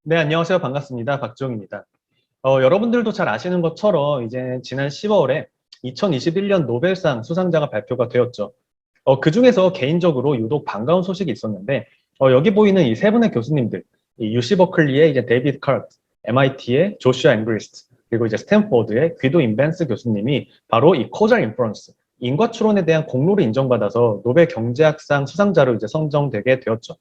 네, 안녕하세요. 반갑습니다. 박지용입니다. 여러분들도 잘 아시는 것처럼 이제 지난 10월에 2021년 노벨상 수상자가 발표가 되었죠. 그 중에서 개인적으로 유독 반가운 소식이 있었는데, 여기 보이는 이 세 분의 교수님들, 이 UC 버클리의 이제 데이비드 카트, MIT의 조슈아 앵그리스트, 그리고 이제 스탠포드의 귀도 인벤스 교수님이 바로 이 코잘 인퍼런스, 인과 추론에 대한 공로를 인정받아서 노벨 경제학상 수상자로 이제 선정되게 되었죠.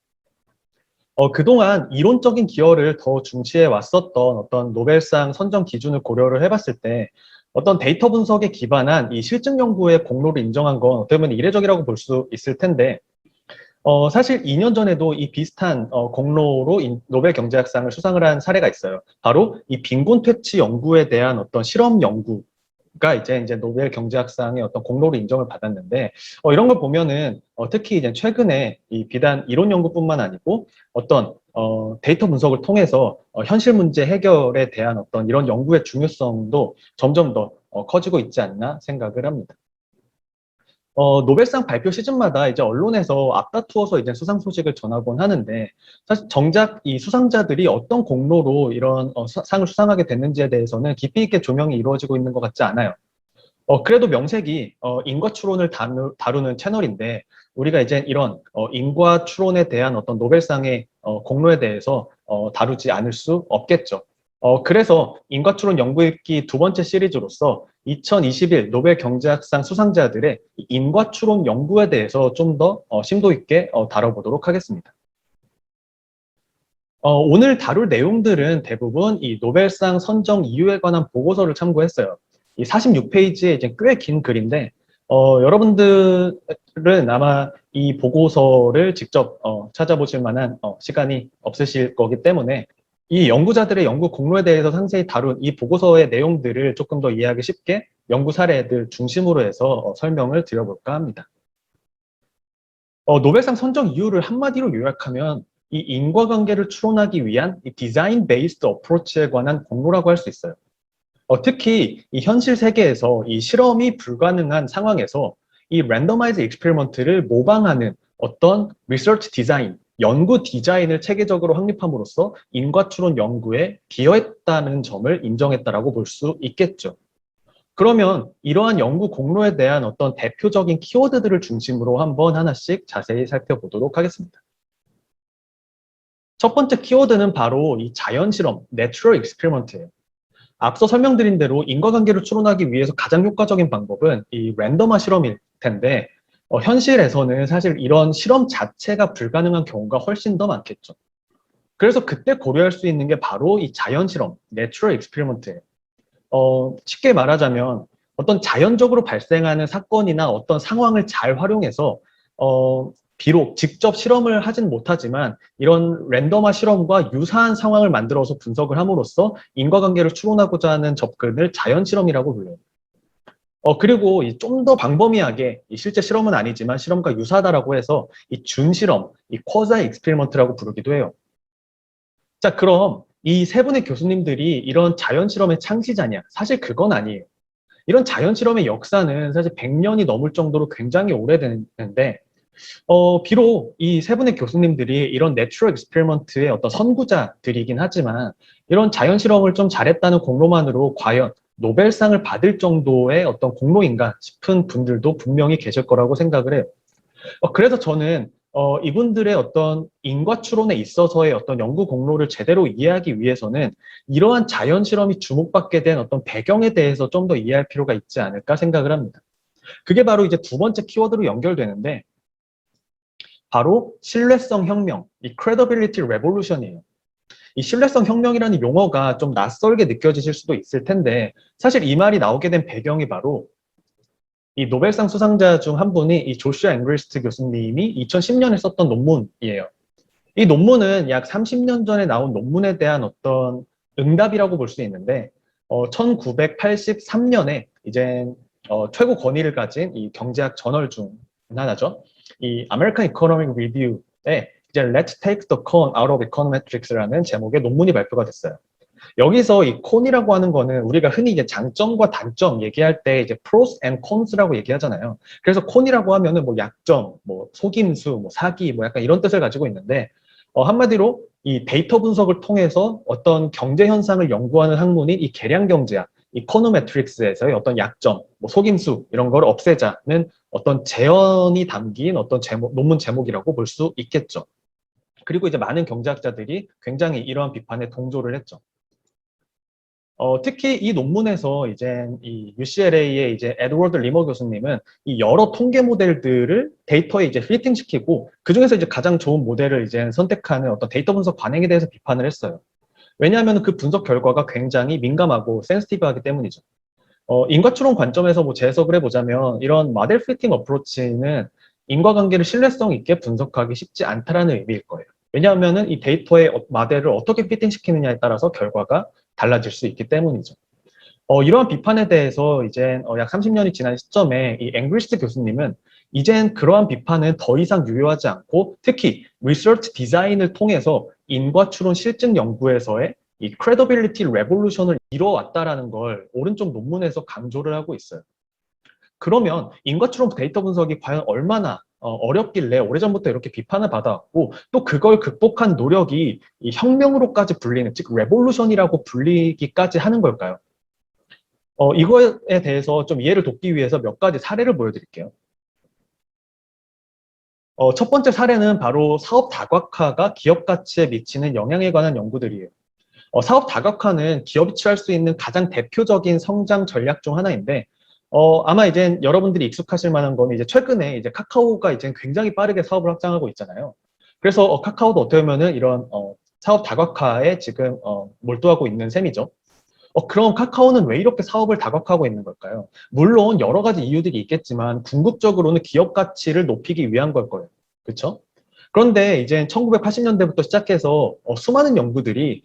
그동안 이론적인 기여를 더 중시해 왔었던 어떤 노벨상 선정 기준을 고려를 해봤을 때 어떤 데이터 분석에 기반한 이 실증 연구의 공로를 인정한 건 어떻게 보면 이례적이라고 볼 수 있을 텐데 사실 2년 전에도 이 비슷한 공로로 노벨 경제학상을 수상을 한 사례가 있어요. 바로 이 빈곤 퇴치 연구에 대한 어떤 실험 연구가 이제 노벨 경제학상의 어떤 공로로 인정을 받았는데 이런 걸 보면은 특히 이제 최근에 이 비단 이론 연구뿐만 아니고 어떤 데이터 분석을 통해서 현실 문제 해결에 대한 어떤 이런 연구의 중요성도 점점 더 커지고 있지 않나 생각을 합니다. 노벨상 발표 시즌마다 이제 언론에서 앞다투어서 이제 수상 소식을 전하곤 하는데, 사실 정작 이 수상자들이 어떤 공로로 이런 상을 수상하게 됐는지에 대해서는 깊이 있게 조명이 이루어지고 있는 것 같지 않아요. 그래도 명색이 인과 추론을 다루는 채널인데, 우리가 이제 이런 인과 추론에 대한 어떤 노벨상의 공로에 대해서 다루지 않을 수 없겠죠. 그래서 인과추론 연구읽기 두 번째 시리즈로서 2021 노벨 경제학상 수상자들의 인과추론 연구에 대해서 좀 더 심도 있게 다뤄보도록 하겠습니다. 오늘 다룰 내용들은 대부분 이 노벨상 선정 이유에 관한 보고서를 참고했어요. 이 46페이지에 이제 꽤 긴 글인데, 여러분들은 아마 이 보고서를 직접 찾아보실 만한 시간이 없으실 거기 때문에 이 연구자들의 연구 공로에 대해서 상세히 다룬 이 보고서의 내용들을 조금 더 이해하기 쉽게 연구 사례들 중심으로 해서 설명을 드려볼까 합니다. 노벨상 선정 이유를 한마디로 요약하면 이 인과관계를 추론하기 위한 이 디자인 베이스드 어프로치에 관한 공로라고 할 수 있어요. 특히 이 현실 세계에서 이 실험이 불가능한 상황에서 이 랜더마이즈 익스페리먼트를 모방하는 어떤 리서치 디자인, 연구 디자인을 체계적으로 확립함으로써 인과추론 연구에 기여했다는 점을 인정했다라고 볼 수 있겠죠. 그러면 이러한 연구 공로에 대한 어떤 대표적인 키워드들을 중심으로 한번 하나씩 자세히 살펴보도록 하겠습니다. 첫 번째 키워드는 바로 이 자연 실험, 내추럴 익스페리먼트예요. 앞서 설명드린 대로 인과관계를 추론하기 위해서 가장 효과적인 방법은 이 랜덤화 실험일 텐데 현실에서는 사실 이런 실험 자체가 불가능한 경우가 훨씬 더 많겠죠. 그래서 그때 고려할 수 있는 게 바로 이 자연 실험, 내추럴 익스페리먼트예요. 쉽게 말하자면 어떤 자연적으로 발생하는 사건이나 어떤 상황을 잘 활용해서 비록 직접 실험을 하진 못하지만 이런 랜덤화 실험과 유사한 상황을 만들어서 분석을 함으로써 인과관계를 추론하고자 하는 접근을 자연 실험이라고 불러요. 그리고 좀 더 광범위하게 실제 실험은 아니지만 실험과 유사하다라고 해서 이 준실험, 이 쿼자이 익스페리먼트라고 부르기도 해요. 자, 그럼 이 세 분의 교수님들이 이런 자연 실험의 창시자냐? 사실 그건 아니에요. 이런 자연 실험의 역사는 사실 100년이 넘을 정도로 굉장히 오래되는데 비록 이 세 분의 교수님들이 이런 내추럴 익스페리먼트의 어떤 선구자들이긴 하지만 이런 자연 실험을 좀 잘했다는 공로만으로 과연 노벨상을 받을 정도의 어떤 공로인가 싶은 분들도 분명히 계실 거라고 생각을 해요. 그래서 저는 이분들의 어떤 인과 추론에 있어서의 어떤 연구 공로를 제대로 이해하기 위해서는 이러한 자연 실험이 주목받게 된 어떤 배경에 대해서 좀 더 이해할 필요가 있지 않을까 생각을 합니다. 그게 바로 이제 두 번째 키워드로 연결되는데 바로 신뢰성 혁명, 이 credibility revolution이에요. 이 신뢰성 혁명이라는 용어가 좀 낯설게 느껴지실 수도 있을 텐데 사실 이 말이 나오게 된 배경이 바로 이 노벨상 수상자 중 한 분이 이 조슈아 앵그리스트 교수님이 2010년에 썼던 논문이에요. 이 논문은 약 30년 전에 나온 논문에 대한 어떤 응답이라고 볼 수 있는데 1983년에 이제 최고 권위를 가진 이 경제학 저널 중 하나죠. 이 American Economic Review에 이제 Let's Take the Con Out of Econometrics라는 제목의 논문이 발표가 됐어요. 여기서 이 콘이라고 하는 거는 우리가 흔히 이제 장점과 단점 얘기할 때 이제 pros and cons라고 얘기하잖아요. 그래서 콘이라고 하면은 뭐 약점, 뭐 속임수, 뭐 사기, 뭐 약간 이런 뜻을 가지고 있는데 한마디로 이 데이터 분석을 통해서 어떤 경제 현상을 연구하는 학문인 이 계량경제학, 이코노메트릭스에서의 어떤 약점, 뭐 속임수 이런 걸 없애자는 어떤 제언이 담긴 어떤 논문 제목이라고 볼 수 있겠죠. 그리고 이제 많은 경제학자들이 굉장히 이러한 비판에 동조를 했죠. 특히 이 논문에서 이제 이 UCLA의 이제 에드워드 리머 교수님은 이 여러 통계 모델들을 데이터에 이제 피팅시키고 그 중에서 이제 가장 좋은 모델을 이제 선택하는 어떤 데이터 분석 관행에 대해서 비판을 했어요. 왜냐하면 그 분석 결과가 굉장히 민감하고 센시티브하기 때문이죠. 인과추론 관점에서 뭐 재해석을 해보자면 이런 모델 피팅 어프로치는 인과관계를 신뢰성 있게 분석하기 쉽지 않다라는 의미일 거예요. 왜냐하면 이 데이터의 모델을 어떻게 피팅시키느냐에 따라서 결과가 달라질 수 있기 때문이죠. 이러한 비판에 대해서 이제 약 30년이 지난 시점에 이 앵그리스트 교수님은 이젠 그러한 비판은 더 이상 유효하지 않고 특히 리서치 디자인을 통해서 인과추론 실증 연구에서의 이 credibility revolution을 이뤄왔다라는 걸 오른쪽 논문에서 강조를 하고 있어요. 그러면 인과추론 데이터 분석이 과연 얼마나 어렵길래 오래전부터 이렇게 비판을 받아왔고 또 그걸 극복한 노력이 이 혁명으로까지 불리는 즉 레볼루션이라고 불리기까지 하는 걸까요? 이거에 대해서 좀 이해를 돕기 위해서 몇 가지 사례를 보여드릴게요. 첫 번째 사례는 바로 사업 다각화가 기업 가치에 미치는 영향에 관한 연구들이에요. 사업 다각화는 기업이 취할 수 있는 가장 대표적인 성장 전략 중 하나인데, 아마 이제 여러분들이 익숙하실 만한 거는 이제 최근에 이제 카카오가 이제 굉장히 빠르게 사업을 확장하고 있잖아요. 그래서 카카오도 어떻게 보면은 이런 사업 다각화에 지금 몰두하고 있는 셈이죠. 그럼 카카오는 왜 이렇게 사업을 다각화하고 있는 걸까요? 물론 여러 가지 이유들이 있겠지만 궁극적으로는 기업 가치를 높이기 위한 걸 거예요. 그렇죠? 그런데 이제 1980년대부터 시작해서 수많은 연구들이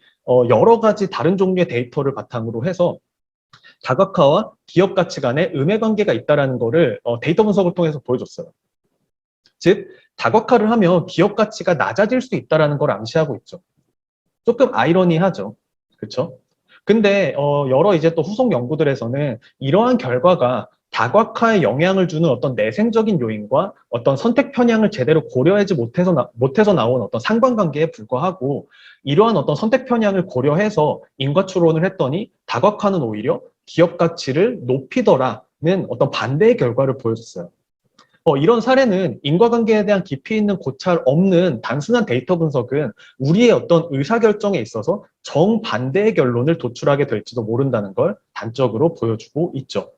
여러 가지 다른 종류의 데이터를 바탕으로 해서 다각화와 기업 가치 간의 음해 관계가 있다는 것을 데이터 분석을 통해서 보여줬어요. 즉, 다각화를 하면 기업 가치가 낮아질 수 있다는 걸 암시하고 있죠. 조금 아이러니하죠. 그렇죠? 근데 여러 이제 또 후속 연구들에서는 이러한 결과가 다각화에 영향을 주는 어떤 내생적인 요인과 어떤 선택 편향을 제대로 고려하지 못해서 나온 어떤 상관관계에 불과하고 이러한 어떤 선택 편향을 고려해서 인과추론을 했더니 다각화는 오히려 기업 가치를 높이더라는 어떤 반대의 결과를 보여줬어요. 이런 사례는 인과관계에 대한 깊이 있는 고찰 없는 단순한 데이터 분석은 우리의 어떤 의사결정에 있어서 정반대의 결론을 도출하게 될지도 모른다는 걸 단적으로 보여주고 있죠.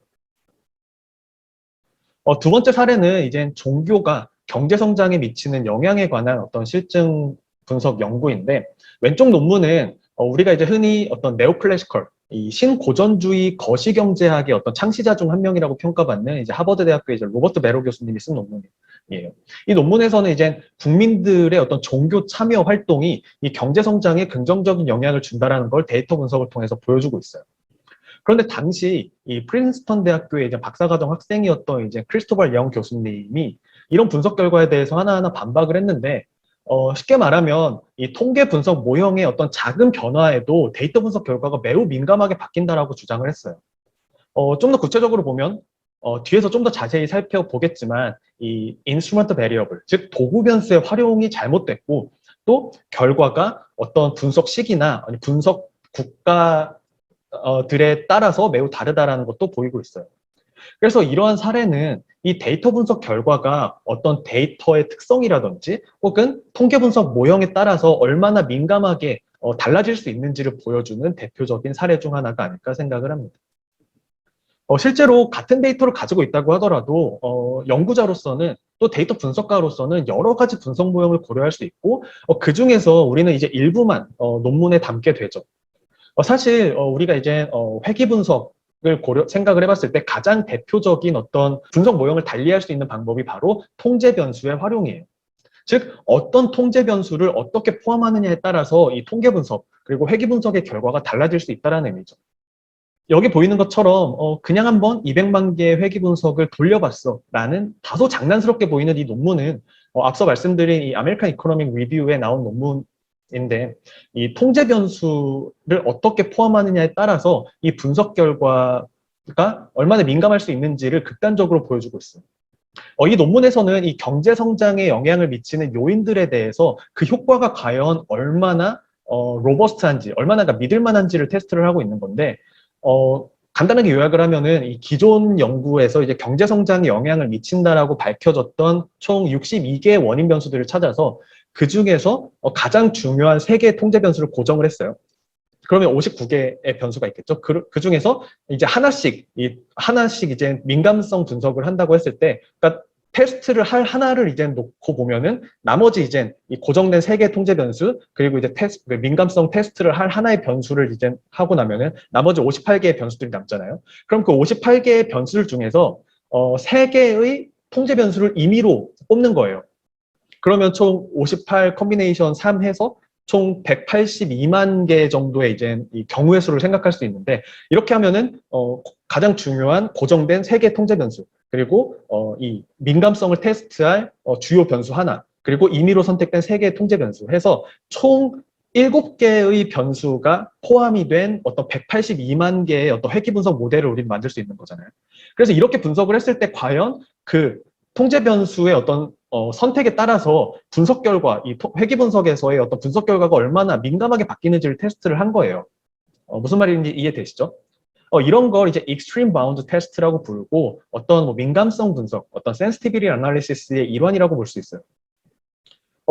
두 번째 사례는 이제 종교가 경제 성장에 미치는 영향에 관한 어떤 실증 분석 연구인데 왼쪽 논문은 우리가 이제 흔히 어떤 네오클래시컬 이 신고전주의 거시경제학의 어떤 창시자 중 한 명이라고 평가받는 이제 하버드 대학교의 이제 로버트 베로 교수님이 쓴 논문이에요. 이 논문에서는 이제 국민들의 어떤 종교 참여 활동이 이 경제 성장에 긍정적인 영향을 준다라는 걸 데이터 분석을 통해서 보여주고 있어요. 그런데 당시 이 프린스턴 대학교의 이제 박사과정 학생이었던 이제 크리스토벌 영 교수님이 이런 분석 결과에 대해서 하나하나 반박을 했는데 쉽게 말하면 이 통계 분석 모형의 어떤 작은 변화에도 데이터 분석 결과가 매우 민감하게 바뀐다라고 주장을 했어요. 좀 더 구체적으로 보면 뒤에서 좀 더 자세히 살펴보겠지만 이 인스트루먼트 베리어블, 즉 도구 변수의 활용이 잘못됐고 또 결과가 어떤 분석 시기나 분석 국가 들에 따라서 매우 다르다라는 것도 보이고 있어요. 그래서 이러한 사례는 이 데이터 분석 결과가 어떤 데이터의 특성이라든지 혹은 통계 분석 모형에 따라서 얼마나 민감하게 달라질 수 있는지를 보여주는 대표적인 사례 중 하나가 아닐까 생각을 합니다. 실제로 같은 데이터를 가지고 있다고 하더라도 연구자로서는 또 데이터 분석가로서는 여러 가지 분석 모형을 고려할 수 있고 그 중에서 우리는 이제 일부만 논문에 담게 되죠. 사실 우리가 이제 회귀 분석을 생각을 해봤을 때 가장 대표적인 어떤 분석 모형을 달리할 수 있는 방법이 바로 통제 변수의 활용이에요. 즉 어떤 통제 변수를 어떻게 포함하느냐에 따라서 이 통계 분석 그리고 회귀 분석의 결과가 달라질 수 있다는 의미죠. 여기 보이는 것처럼 그냥 한번 200만 개의 회귀 분석을 돌려봤어 라는 다소 장난스럽게 보이는 이 논문은 앞서 말씀드린 이 아메리칸 이코노믹 리뷰에 나온 논문인데 이 통제 변수를 어떻게 포함하느냐에 따라서 이 분석 결과가 얼마나 민감할 수 있는지를 극단적으로 보여주고 있어요. 이 논문에서는 이 경제 성장에 영향을 미치는 요인들에 대해서 그 효과가 과연 얼마나 로버스트한지, 얼마나 믿을 만한지를 테스트를 하고 있는 건데, 간단하게 요약을 하면은 이 기존 연구에서 이제 경제 성장에 영향을 미친다라고 밝혀졌던 총 62개의 원인 변수들을 찾아서 그 중에서 가장 중요한 3개의 통제 변수를 고정을 했어요. 그러면 59개의 변수가 있겠죠. 그 중에서 이제 하나씩 이제 민감성 분석을 한다고 했을 때, 그러니까 테스트를 할 하나를 이제 놓고 보면은 나머지 이제 이 고정된 3개 통제 변수, 그리고 이제 민감성 테스트를 할 하나의 변수를 이제 하고 나면은 나머지 58개의 변수들이 남잖아요. 그럼 그 58개의 변수들 중에서 3개의 통제 변수를 임의로 뽑는 거예요. 그러면 총 58 컨비네이션 3 해서 총 182만 개 정도의 이제 이 경우의 수를 생각할 수 있는데, 이렇게 하면은 가장 중요한 고정된 3개 통제 변수, 그리고 이 민감성을 테스트할 주요 변수 하나, 그리고 임의로 선택된 3개의 통제 변수 해서 총 7개의 변수가 포함이 된 어떤 182만 개의 어떤 회귀 분석 모델을 우리는 만들 수 있는 거잖아요. 그래서 이렇게 분석을 했을 때 과연 그 통제 변수의 어떤 선택에 따라서 분석 결과, 이 회귀 분석에서의 어떤 분석 결과가 얼마나 민감하게 바뀌는지를 테스트를 한 거예요. 무슨 말인지 이해되시죠? 이런 걸 이제 extreme bound test라고 부르고 어떤 뭐 민감성 분석, 어떤 sensitivity analysis의 일환이라고 볼 수 있어요.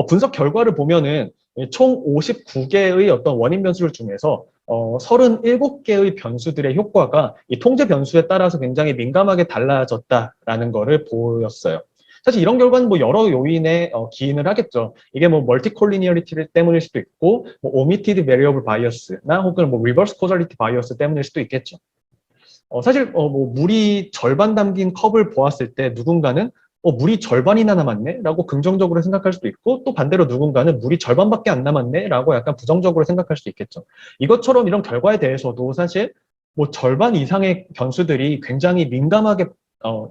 분석 결과를 보면은 총 59개의 어떤 원인 변수를 중에서 37개의 변수들의 효과가 이 통제 변수에 따라서 굉장히 민감하게 달라졌다라는 거를 보였어요. 사실 이런 결과는 뭐 여러 요인에 기인을 하겠죠. 이게 뭐 멀티콜리니어리티 때문일 수도 있고, 뭐 오미티드 베리어블 바이어스나 혹은 뭐 리버스 코절리티 바이어스 때문일 수도 있겠죠. 사실 뭐 물이 절반 담긴 컵을 보았을 때 누군가는 물이 절반이나 남았네? 라고 긍정적으로 생각할 수도 있고, 또 반대로 누군가는 물이 절반밖에 안 남았네? 라고 약간 부정적으로 생각할 수도 있겠죠. 이것처럼 이런 결과에 대해서도 사실 뭐 절반 이상의 변수들이 굉장히 민감하게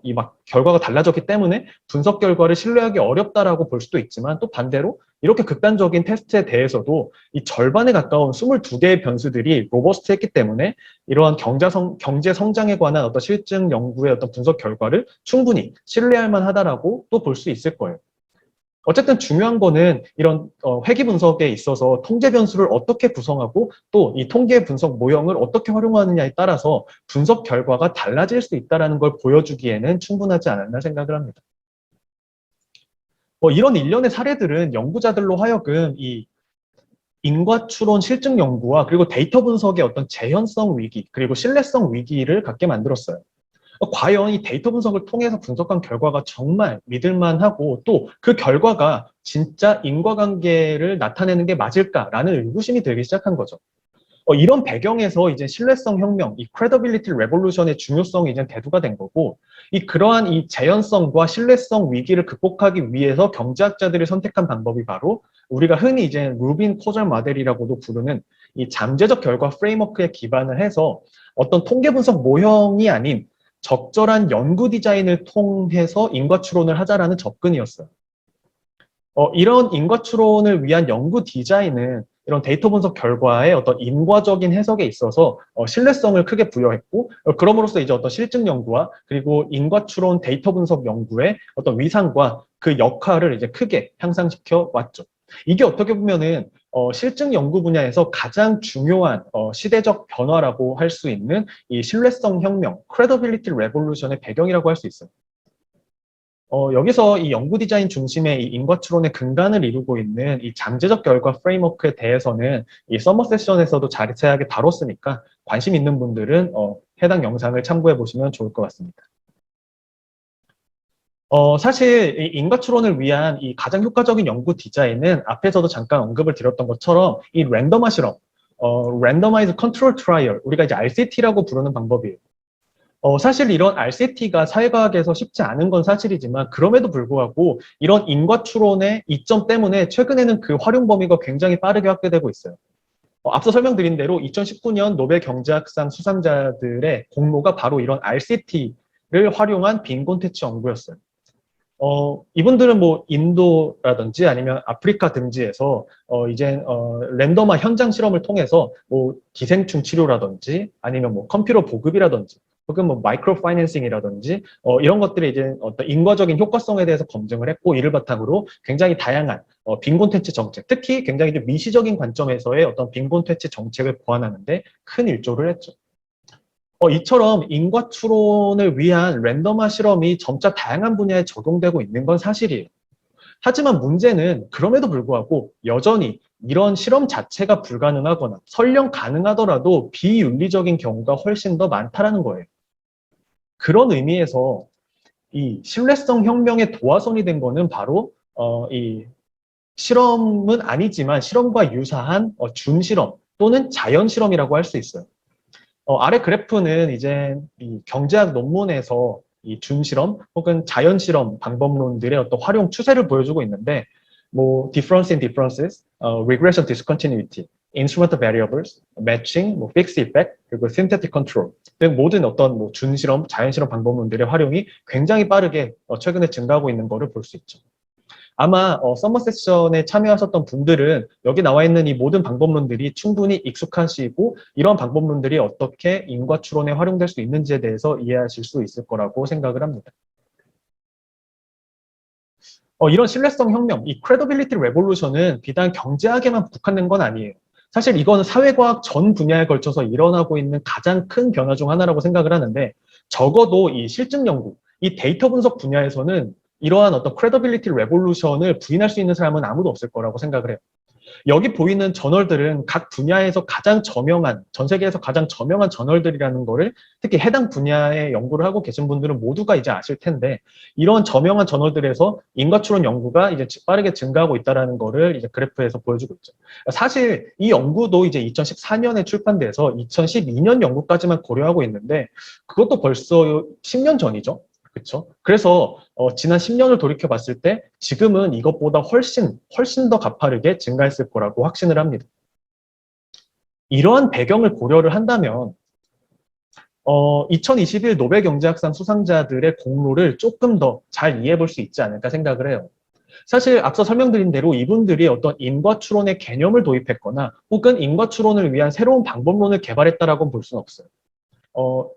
이 막 결과가 달라졌기 때문에 분석 결과를 신뢰하기 어렵다라고 볼 수도 있지만, 또 반대로 이렇게 극단적인 테스트에 대해서도 이 절반에 가까운 22개의 변수들이 로버스트했기 때문에 이러한 경제 성장에 관한 어떤 실증 연구의 어떤 분석 결과를 충분히 신뢰할 만하다라고 또 볼 수 있을 거예요. 어쨌든 중요한 거는 이런 회귀 분석에 있어서 통제 변수를 어떻게 구성하고 또 이 통계 분석 모형을 어떻게 활용하느냐에 따라서 분석 결과가 달라질 수 있다는 걸 보여주기에는 충분하지 않았나 생각을 합니다. 이런 일련의 사례들은 연구자들로 하여금 이 인과추론 실증 연구와 그리고 데이터 분석의 어떤 재현성 위기, 그리고 신뢰성 위기를 갖게 만들었어요. 과연 이 데이터 분석을 통해서 분석한 결과가 정말 믿을만하고 또 그 결과가 진짜 인과관계를 나타내는 게 맞을까라는 의구심이 들기 시작한 거죠. 이런 배경에서 이제 신뢰성 혁명, 이 credibility revolution의 중요성이 이제 대두가 된 거고, 그러한 이 재현성과 신뢰성 위기를 극복하기 위해서 경제학자들이 선택한 방법이 바로 우리가 흔히 이제 루빈 코절 모델이라고도 부르는 이 잠재적 결과 프레임워크에 기반을 해서 어떤 통계 분석 모형이 아닌 적절한 연구 디자인을 통해서 인과 추론을 하자라는 접근이었어요. 이런 인과 추론을 위한 연구 디자인은 이런 데이터 분석 결과의 어떤 인과적인 해석에 있어서 신뢰성을 크게 부여했고, 그럼으로써 이제 어떤 실증 연구와 그리고 인과 추론 데이터 분석 연구의 어떤 위상과 그 역할을 이제 크게 향상시켜 왔죠. 이게 어떻게 보면은 실증 연구 분야에서 가장 중요한 시대적 변화라고 할 수 있는 이 신뢰성 혁명, credibility revolution의 배경이라고 할 수 있어요. 여기서 이 연구 디자인 중심의 이 인과추론의 근간을 이루고 있는 이 잠재적 결과 프레임워크에 대해서는 이 서머 세션에서도 자세하게 다뤘으니까 관심 있는 분들은 해당 영상을 참고해 보시면 좋을 것 같습니다. 사실 이 인과추론을 위한 이 가장 효과적인 연구 디자인은 앞에서도 잠깐 언급을 드렸던 것처럼 이 랜덤화 실험, Randomized Control Trial, 우리가 이제 RCT라고 부르는 방법이에요. 사실 이런 RCT가 사회과학에서 쉽지 않은 건 사실이지만 그럼에도 불구하고 이런 인과추론의 이점 때문에 최근에는 그 활용 범위가 굉장히 빠르게 확대되고 있어요. 앞서 설명드린 대로 2019년 노벨 경제학상 수상자들의 공로가 바로 이런 RCT를 활용한 빈곤 퇴치 연구였어요. 이분들은 뭐 인도라든지 아니면 아프리카 등지에서 이제 랜덤화 현장 실험을 통해서 뭐 기생충 치료라든지 아니면 뭐 컴퓨터 보급이라든지 혹은 뭐 마이크로 파이낸싱이라든지 이런 것들이 이제 어떤 인과적인 효과성에 대해서 검증을 했고 이를 바탕으로 굉장히 다양한 빈곤퇴치 정책, 특히 굉장히 좀 미시적인 관점에서의 어떤 빈곤퇴치 정책을 보완하는데 큰 일조를 했죠. 이처럼 인과 추론을 위한 랜덤화 실험이 점차 다양한 분야에 적용되고 있는 건 사실이에요. 하지만 문제는 그럼에도 불구하고 여전히 이런 실험 자체가 불가능하거나 설령 가능하더라도 비윤리적인 경우가 훨씬 더 많다라는 거예요. 그런 의미에서 이 신뢰성 혁명의 도화선이 된 거는 바로 이 실험은 아니지만 실험과 유사한 준실험 또는 자연 실험이라고 할 수 있어요. 아래 그래프는 이제 이 경제학 논문에서 이 준실험 혹은 자연실험 방법론들의 어떤 활용 추세를 보여주고 있는데, 뭐 difference in differences, regression discontinuity, instrumental variables, matching, 뭐 fixed effect, 그리고 synthetic control 등 모든 어떤 뭐 준실험, 자연실험 방법론들의 활용이 굉장히 빠르게 최근에 증가하고 있는 것을 볼 수 있죠. 아마 서머 세션에 참여하셨던 분들은 여기 나와 있는 이 모든 방법론들이 충분히 익숙하시고 이런 방법론들이 어떻게 인과 추론에 활용될 수 있는지에 대해서 이해하실 수 있을 거라고 생각을 합니다. 이런 신뢰성 혁명, 이 credibility revolution은 비단 경제학에만 국한된 건 아니에요. 사실 이거는 사회과학 전 분야에 걸쳐서 일어나고 있는 가장 큰 변화 중 하나라고 생각을 하는데, 적어도 이 실증 연구, 이 데이터 분석 분야에서는 이러한 어떤 credibility revolution을 부인할 수 있는 사람은 아무도 없을 거라고 생각을 해요. 여기 보이는 저널들은 각 분야에서 가장 저명한, 전 세계에서 가장 저명한 저널들이라는 거를 특히 해당 분야의 연구를 하고 계신 분들은 모두가 이제 아실 텐데, 이런 저명한 저널들에서 인과추론 연구가 이제 빠르게 증가하고 있다는 거를 이제 그래프에서 보여주고 있죠. 사실 이 연구도 이제 2014년에 출판돼서 2012년 연구까지만 고려하고 있는데, 그것도 벌써 10년 전이죠. 그렇죠? 그래서 지난 10년을 돌이켜 봤을 때 지금은 이것보다 훨씬 더 가파르게 증가했을 거라고 확신을 합니다. 이러한 배경을 고려를 한다면 2021 노벨 경제학상 수상자들의 공로를 조금 더 잘 이해해 볼 수 있지 않을까 생각을 해요. 사실 앞서 설명드린 대로 이분들이 어떤 인과추론의 개념을 도입했거나 혹은 인과추론을 위한 새로운 방법론을 개발했다라고 볼 수는 없어요.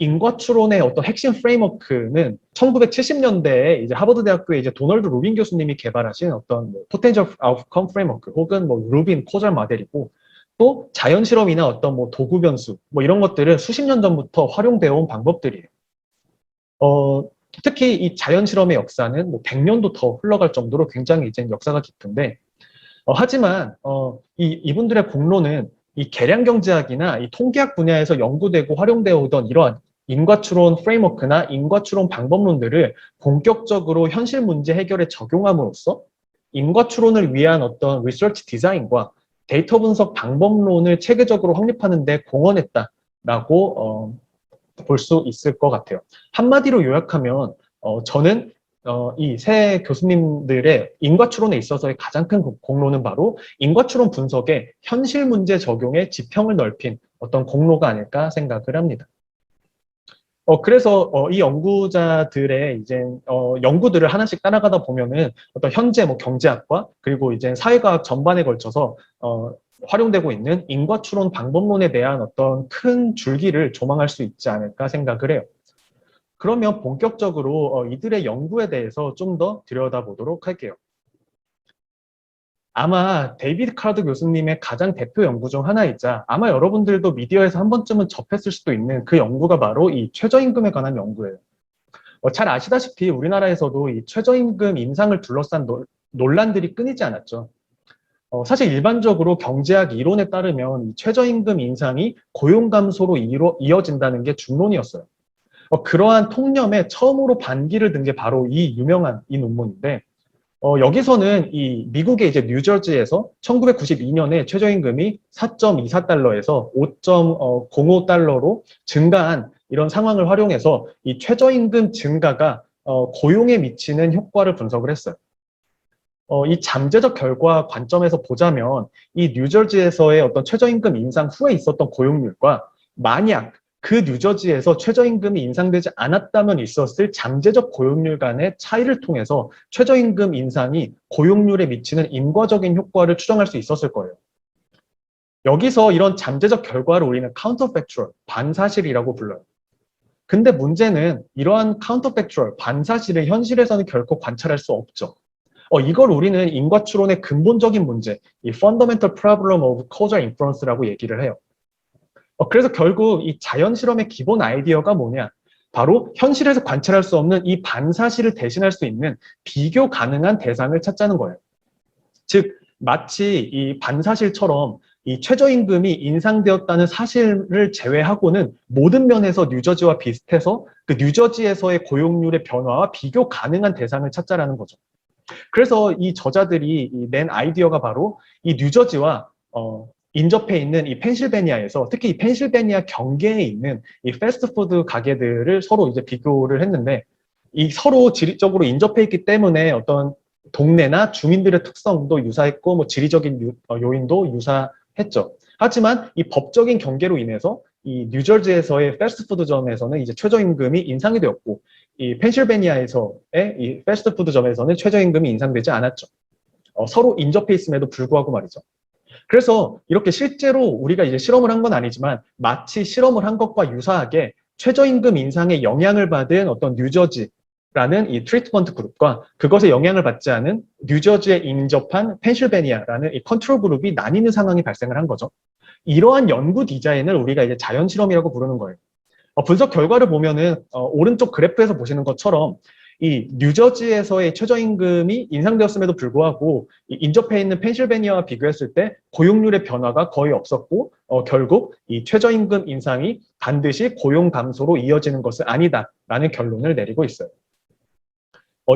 인과추론의 어떤 핵심 프레임워크는 1970년대에 이제 하버드 대학교의 이제 도널드 루빈 교수님이 개발하신 어떤 뭐 potential outcome framework 혹은 뭐 루빈 코잘 모델이고, 또 자연 실험이나 어떤 뭐 도구 변수 뭐 이런 것들은 수십 년 전부터 활용되어 온 방법들이에요. 특히 이 자연 실험의 역사는 뭐 100년도 더 흘러갈 정도로 굉장히 이제 역사가 깊은데, 하지만 이분들의 공로는 이 계량 경제학이나 이 통계학 분야에서 연구되고 활용되어 오던 이러한 인과추론 프레임워크나 인과추론 방법론들을 본격적으로 현실 문제 해결에 적용함으로써 인과추론을 위한 어떤 리서치 디자인과 데이터 분석 방법론을 체계적으로 확립하는 데 공헌했다라고 볼 수 있을 것 같아요. 한마디로 요약하면 저는 이 세 교수님들의 인과추론에 있어서의 가장 큰 공로는 바로 인과추론 분석의 현실 문제 적용의 지평을 넓힌 어떤 공로가 아닐까 생각을 합니다. 그래서 이 연구자들의 이제 연구들을 하나씩 따라가다 보면은 어떤 현재 뭐 경제학과 그리고 이제 사회과학 전반에 걸쳐서 활용되고 있는 인과추론 방법론에 대한 어떤 큰 줄기를 조망할 수 있지 않을까 생각을 해요. 그러면 본격적으로 이들의 연구에 대해서 좀 더 들여다보도록 할게요. 아마 데이비드 카드 교수님의 가장 대표 연구 중 하나이자 아마 여러분들도 미디어에서 한 번쯤은 접했을 수도 있는 그 연구가 바로 이 최저임금에 관한 연구예요. 잘 아시다시피 우리나라에서도 이 최저임금 인상을 둘러싼 논란들이 끊이지 않았죠. 사실 일반적으로 경제학 이론에 따르면 이 최저임금 인상이 고용 감소로 이어진다는 게 중론이었어요. 그러한 통념에 처음으로 반기를 든 게 바로 이 유명한 이 논문인데, 여기서는 이 미국의 이제 뉴저지에서 1992년에 최저임금이 4.24달러에서 5.05달러로 증가한 이런 상황을 활용해서 이 최저임금 증가가 고용에 미치는 효과를 분석을 했어요. 이 잠재적 결과 관점에서 보자면 이 뉴저지에서의 어떤 최저임금 인상 후에 있었던 고용률과 만약 그 뉴저지에서 최저임금이 인상되지 않았다면 있었을 잠재적 고용률 간의 차이를 통해서 최저임금 인상이 고용률에 미치는 인과적인 효과를 추정할 수 있었을 거예요. 여기서 이런 잠재적 결과를 우리는 counterfactual, 반사실이라고 불러요. 근데 문제는 이러한 카운터팩추얼, 반사실을 현실에서는 결코 관찰할 수 없죠. 이걸 우리는 인과 추론의 근본적인 문제, 이 fundamental problem of causal inference라고 얘기를 해요. 그래서 결국 이 자연 실험의 기본 아이디어가 뭐냐? 바로 현실에서 관찰할 수 없는 이 반사실을 대신할 수 있는 비교 가능한 대상을 찾자는 거예요. 즉, 마치 이 반사실처럼 이 최저임금이 인상되었다는 사실을 제외하고는 모든 면에서 뉴저지와 비슷해서 그 뉴저지에서의 고용률의 변화와 비교 가능한 대상을 찾자라는 거죠. 그래서 이 저자들이 낸 아이디어가 바로 이 뉴저지와 인접해 있는 이 펜실베니아에서 특히 이 펜실베니아 경계에 있는 이 패스트푸드 가게들을 서로 이제 비교를 했는데 이 서로 지리적으로 인접해 있기 때문에 어떤 동네나 주민들의 특성도 유사했고 뭐 지리적인 요인도 유사했죠. 하지만 이 법적인 경계로 인해서 이 뉴저지에서의 패스트푸드점에서는 이제 최저임금이 인상이 되었고 이 펜실베니아에서의 이 패스트푸드점에서는 최저임금이 인상되지 않았죠. 서로 인접해 있음에도 불구하고 말이죠. 그래서 이렇게 실제로 우리가 이제 실험을 한 건 아니지만 마치 실험을 한 것과 유사하게 최저임금 인상에 영향을 받은 어떤 뉴저지라는 이 트리트먼트 그룹과 그것에 영향을 받지 않은 뉴저지에 인접한 펜실베니아라는 이 컨트롤 그룹이 나뉘는 상황이 발생을 한 거죠. 이러한 연구 디자인을 우리가 이제 자연 실험이라고 부르는 거예요. 분석 결과를 보면은 오른쪽 그래프에서 보시는 것처럼 이 뉴저지에서의 최저임금이 인상되었음에도 불구하고 인접해 있는 펜실베니아와 비교했을 때 고용률의 변화가 거의 없었고 결국 이 최저임금 인상이 반드시 고용 감소로 이어지는 것은 아니다라는 결론을 내리고 있어요.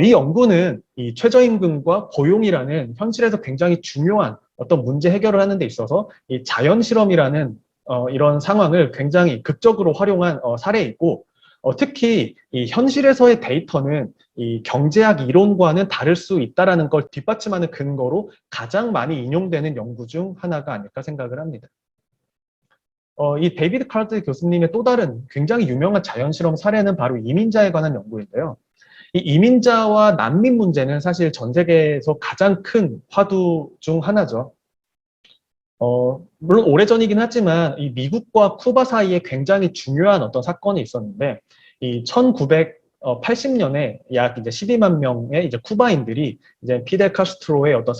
이 연구는 이 최저임금과 고용이라는 현실에서 굉장히 중요한 어떤 문제 해결을 하는 데 있어서 이 자연 실험이라는 이런 상황을 굉장히 극적으로 활용한 사례이고 특히 이 현실에서의 데이터는 이 경제학 이론과는 다를 수 있다는 걸 뒷받침하는 근거로 가장 많이 인용되는 연구 중 하나가 아닐까 생각을 합니다. 이 데이비드 카르트 교수님의 또 다른 굉장히 유명한 자연실험 사례는 바로 이민자에 관한 연구인데요. 이 이민자와 난민 문제는 사실 전 세계에서 가장 큰 화두 중 하나죠. 물론 오래전이긴 하지만 이 미국과 쿠바 사이에 굉장히 중요한 어떤 사건이 있었는데 이 1980년에 약 이제 12만 명의 이제 쿠바인들이 이제 피델 카스트로의 어떤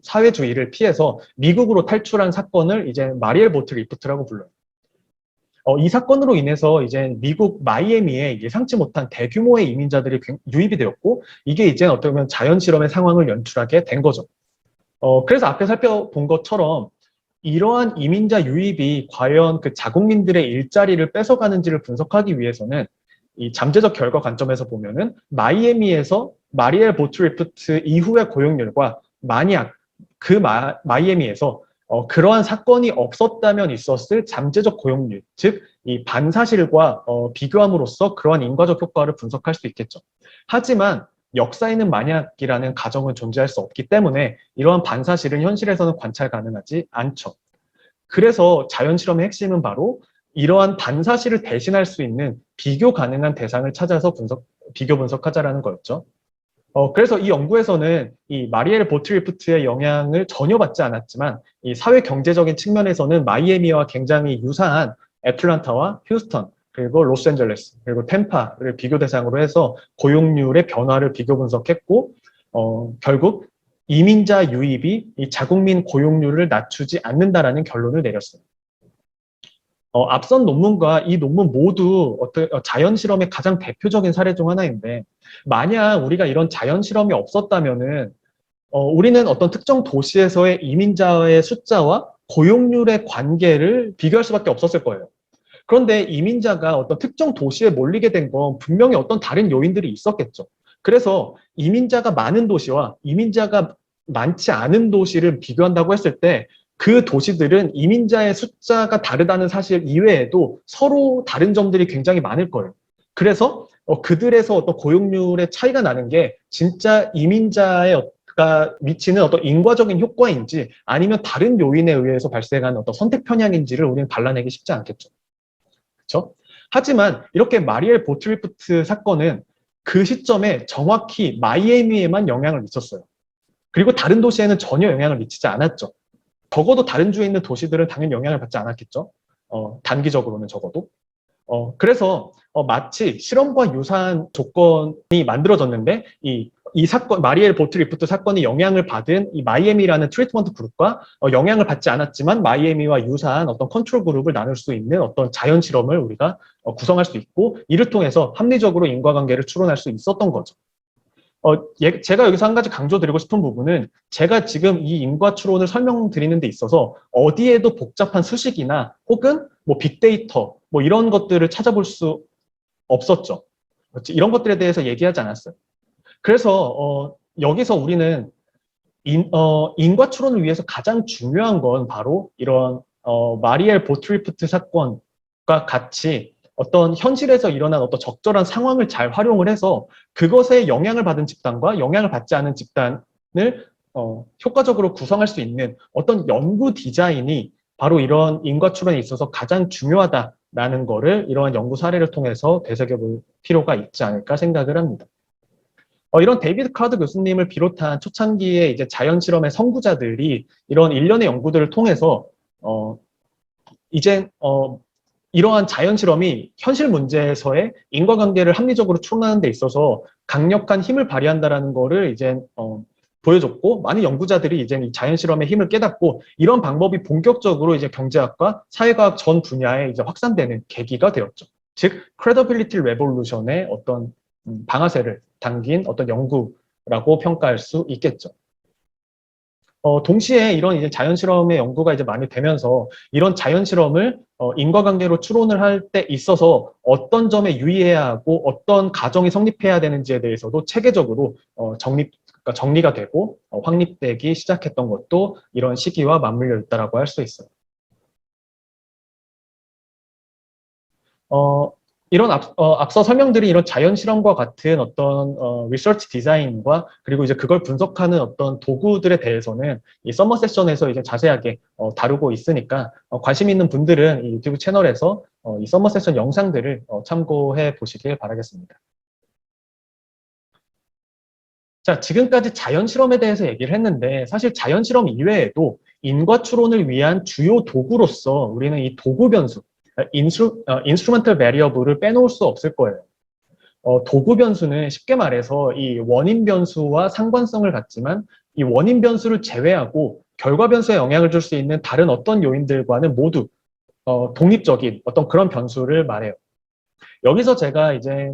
사회주의를 피해서 미국으로 탈출한 사건을 이제 마리엘 보트 리프트라고 불러요. 이 사건으로 인해서 이제 미국 마이애미에 예상치 못한 대규모의 이민자들이 유입이 되었고 이게 이제 어떻게 보면 자연 실험의 상황을 연출하게 된 거죠. 그래서 앞에 살펴본 것처럼 이러한 이민자 유입이 과연 그 자국민들의 일자리를 뺏어가는지를 분석하기 위해서는 이 잠재적 결과 관점에서 보면은 마이애미에서 마리엘 보트리프트 이후의 고용률과 만약 그 마이애미에서 그러한 사건이 없었다면 있었을 잠재적 고용률, 즉 이 반사실과 비교함으로써 그러한 인과적 효과를 분석할 수 있겠죠. 하지만 역사에는 만약이라는 가정은 존재할 수 없기 때문에 이러한 반사실은 현실에서는 관찰 가능하지 않죠. 그래서 자연 실험의 핵심은 바로 이러한 반사실을 대신할 수 있는 비교 가능한 대상을 찾아서 비교 분석하자라는 거였죠. 그래서 이 연구에서는 이 마리엘 보트리프트의 영향을 전혀 받지 않았지만 이 사회 경제적인 측면에서는 마이애미와 굉장히 유사한 애틀란타와 휴스턴 그리고 로스앤젤레스 그리고 템파를 비교 대상으로 해서 고용률의 변화를 비교 분석했고 결국 이민자 유입이 이 자국민 고용률을 낮추지 않는다라는 결론을 내렸어요. 앞선 논문과 이 논문 모두 자연 실험의 가장 대표적인 사례 중 하나인데 만약 우리가 이런 자연 실험이 없었다면은 우리는 어떤 특정 도시에서의 이민자의 숫자와 고용률의 관계를 비교할 수밖에 없었을 거예요. 그런데 이민자가 어떤 특정 도시에 몰리게 된 건 분명히 어떤 다른 요인들이 있었겠죠. 그래서 이민자가 많은 도시와 이민자가 많지 않은 도시를 비교한다고 했을 때 그 도시들은 이민자의 숫자가 다르다는 사실 이외에도 서로 다른 점들이 굉장히 많을 거예요. 그래서 그들에서 어떤 고용률의 차이가 나는 게 진짜 이민자가 미치는 어떤 인과적인 효과인지 아니면 다른 요인에 의해서 발생한 어떤 선택 편향인지를 우리는 갈라내기 쉽지 않겠죠. 그렇죠? 하지만 이렇게 마리엘 보트리프트 사건은 그 시점에 정확히 마이애미에만 영향을 미쳤어요. 그리고 다른 도시에는 전혀 영향을 미치지 않았죠. 적어도 다른 주에 있는 도시들은 당연히 영향을 받지 않았겠죠. 단기적으로는 적어도. 그래서 마치 실험과 유사한 조건이 만들어졌는데 이 사건, 마리엘 보트리프트 사건이 영향을 받은 이 마이애미라는 트리트먼트 그룹과 영향을 받지 않았지만 마이애미와 유사한 어떤 컨트롤 그룹을 나눌 수 있는 어떤 자연 실험을 우리가 구성할 수 있고 이를 통해서 합리적으로 인과관계를 추론할 수 있었던 거죠. 제가 여기서 한 가지 강조드리고 싶은 부분은 제가 지금 이 인과 추론을 설명드리는 데 있어서 어디에도 복잡한 수식이나 혹은 뭐 빅데이터 뭐 이런 것들을 찾아볼 수 없었죠. 이런 것들에 대해서 얘기하지 않았어요. 그래서 여기서 우리는 인과 추론을 위해서 가장 중요한 건 바로 이런 마리엘 보트리프트 사건과 같이 어떤 현실에서 일어난 어떤 적절한 상황을 잘 활용을 해서 그것에 영향을 받은 집단과 영향을 받지 않은 집단을 효과적으로 구성할 수 있는 어떤 연구 디자인이 바로 이런 인과 추론에 있어서 가장 중요하다라는 거를 이러한 연구 사례를 통해서 되새겨볼 필요가 있지 않을까 생각을 합니다. 이런 데이비드 카드 교수님을 비롯한 초창기의 이제 자연 실험의 선구자들이 이런 일련의 연구들을 통해서 이제 이러한 자연 실험이 현실 문제에서의 인과관계를 합리적으로 추론하는 데 있어서 강력한 힘을 발휘한다라는 거를 이제 보여줬고 많은 연구자들이 이제 이 자연 실험의 힘을 깨닫고 이런 방법이 본격적으로 이제 경제학과 사회과학 전 분야에 이제 확산되는 계기가 되었죠. 즉, credibility revolution의 어떤 방아쇠를 당긴 어떤 연구라고 평가할 수 있겠죠. 동시에 이런 이제 자연 실험의 연구가 이제 많이 되면서 이런 자연 실험을 인과관계로 추론을 할 때 있어서 어떤 점에 유의해야 하고 어떤 가정이 성립해야 되는지에 대해서도 체계적으로 그러니까 정리가 되고 확립되기 시작했던 것도 이런 시기와 맞물려 있다라고 할 수 있어요. 이런 앞서 설명드린 이런 자연 실험과 같은 어떤 리서치 디자인과 그리고 이제 그걸 분석하는 어떤 도구들에 대해서는 이 서머 세션에서 이제 자세하게 다루고 있으니까 관심 있는 분들은 이 유튜브 채널에서 이 서머 세션 영상들을 참고해 보시길 바라겠습니다. 자, 지금까지 자연 실험에 대해서 얘기를 했는데 사실 자연 실험 이외에도 인과 추론을 위한 주요 도구로서 우리는 이 도구 변수, 인스트루먼털 베리어블을 빼놓을 수 없을 거예요. 도구 변수는 쉽게 말해서 이 원인 변수와 상관성을 갖지만 이 원인 변수를 제외하고 결과 변수에 영향을 줄 수 있는 다른 어떤 요인들과는 모두 독립적인 어떤 그런 변수를 말해요. 여기서 제가 이제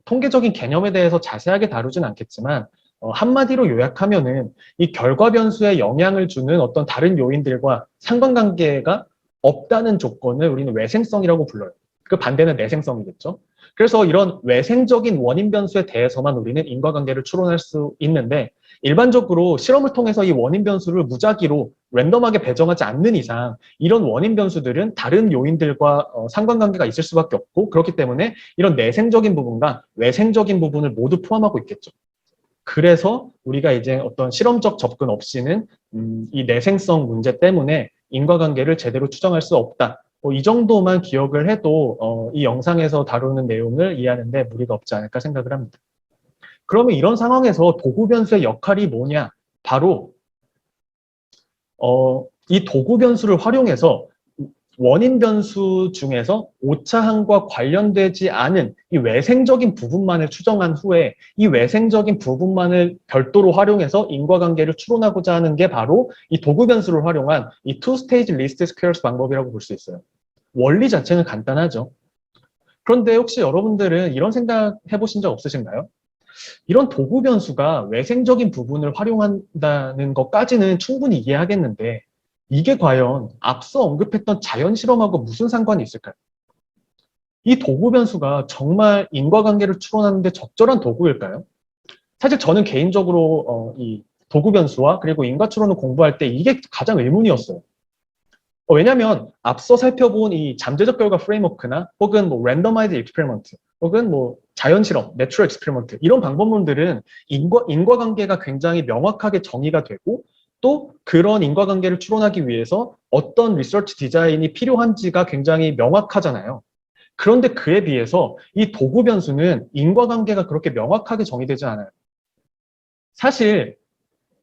통계적인 개념에 대해서 자세하게 다루진 않겠지만 한마디로 요약하면은 이 결과 변수에 영향을 주는 어떤 다른 요인들과 상관관계가 없다는 조건을 우리는 외생성이라고 불러요. 그 반대는 내생성이겠죠. 그래서 이런 외생적인 원인 변수에 대해서만 우리는 인과관계를 추론할 수 있는데 일반적으로 실험을 통해서 이 원인 변수를 무작위로 랜덤하게 배정하지 않는 이상 이런 원인 변수들은 다른 요인들과 상관관계가 있을 수밖에 없고 그렇기 때문에 이런 내생적인 부분과 외생적인 부분을 모두 포함하고 있겠죠. 그래서 우리가 이제 어떤 실험적 접근 없이는 이 내생성 문제 때문에 인과관계를 제대로 추정할 수 없다. 이 정도만 기억을 해도 이 영상에서 다루는 내용을 이해하는 데 무리가 없지 않을까 생각을 합니다. 그러면 이런 상황에서 도구 변수의 역할이 뭐냐? 바로 이 도구 변수를 활용해서 원인 변수 중에서 오차항과 관련되지 않은 이 외생적인 부분만을 추정한 후에 이 외생적인 부분만을 별도로 활용해서 인과관계를 추론하고자 하는 게 바로 이 도구 변수를 활용한 이 투스테이지 리스트 스퀘어스 방법이라고 볼 수 있어요. 원리 자체는 간단하죠. 그런데 혹시 여러분들은 이런 생각 해보신 적 없으신가요? 이런 도구 변수가 외생적인 부분을 활용한다는 것까지는 충분히 이해하겠는데 이게 과연 앞서 언급했던 자연 실험하고 무슨 상관이 있을까요? 이 도구 변수가 정말 인과관계를 추론하는데 적절한 도구일까요? 사실 저는 개인적으로 이 도구 변수와 그리고 인과 추론을 공부할 때 이게 가장 의문이었어요. 왜냐하면 앞서 살펴본 이 잠재적 결과 프레임워크나 혹은 뭐 랜더마이즈 익스페리먼트 혹은 뭐 자연 실험, 내추럴 익스페리먼트 이런 방법론들은 인과관계가 굉장히 명확하게 정의가 되고 또 그런 인과관계를 추론하기 위해서 어떤 리서치 디자인이 필요한지가 굉장히 명확하잖아요. 그런데 그에 비해서 이 도구 변수는 인과관계가 그렇게 명확하게 정의되지 않아요. 사실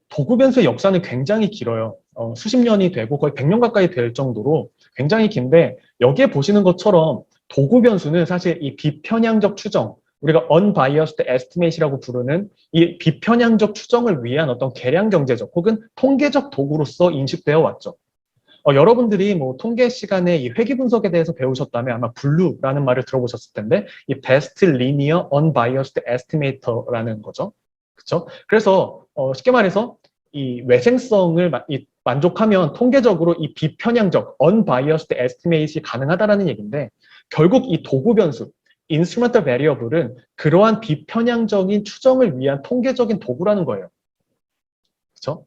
도구 변수의 역사는 굉장히 길어요. 수십 년이 되고 거의 100년 가까이 될 정도로 굉장히 긴데 여기에 보시는 것처럼 도구 변수는 사실 이 비편향적 추정, 우리가 unbiased estimate이라고 부르는 이 비편향적 추정을 위한 어떤 계량 경제적 혹은 통계적 도구로서 인식되어 왔죠. 여러분들이 뭐 통계 시간에 이 회귀 분석에 대해서 배우셨다면 아마 블루라는 말을 들어보셨을 텐데 이 best linear unbiased estimator라는 거죠. 그렇죠? 그래서 쉽게 말해서 이 외생성을 만족하면 통계적으로 이 비편향적 unbiased estimate이 가능하다라는 얘기인데 결국 이 도구 변수 instrumental variable은 그러한 비편향적인 추정을 위한 통계적인 도구라는 거예요. 그렇죠?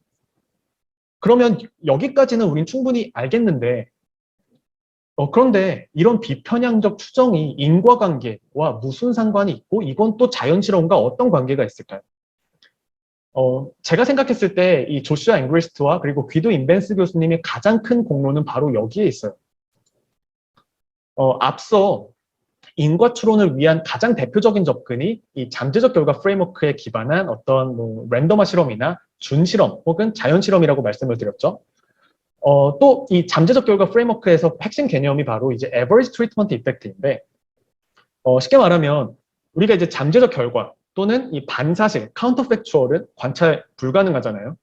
그러면 여기까지는 우린 충분히 알겠는데 그런데 이런 비편향적 추정이 인과관계와 무슨 상관이 있고 이건 또 자연실험과 어떤 관계가 있을까요? 제가 생각했을 때 이 조슈아 앵그리스트와 그리고 귀도 인벤스 교수님의 가장 큰 공로는 바로 여기에 있어요. 앞서 인과 추론을 위한 가장 대표적인 접근이 이 잠재적 결과 프레임워크에 기반한 어떤 뭐 랜덤화 실험이나 준실험 혹은 자연실험이라고 말씀을 드렸죠. 또 이 잠재적 결과 프레임워크에서 핵심 개념이 바로 이제 average treatment effect인데 쉽게 말하면 우리가 이제 잠재적 결과 또는 이 반사실 counterfactual은 관찰 불가능하잖아요.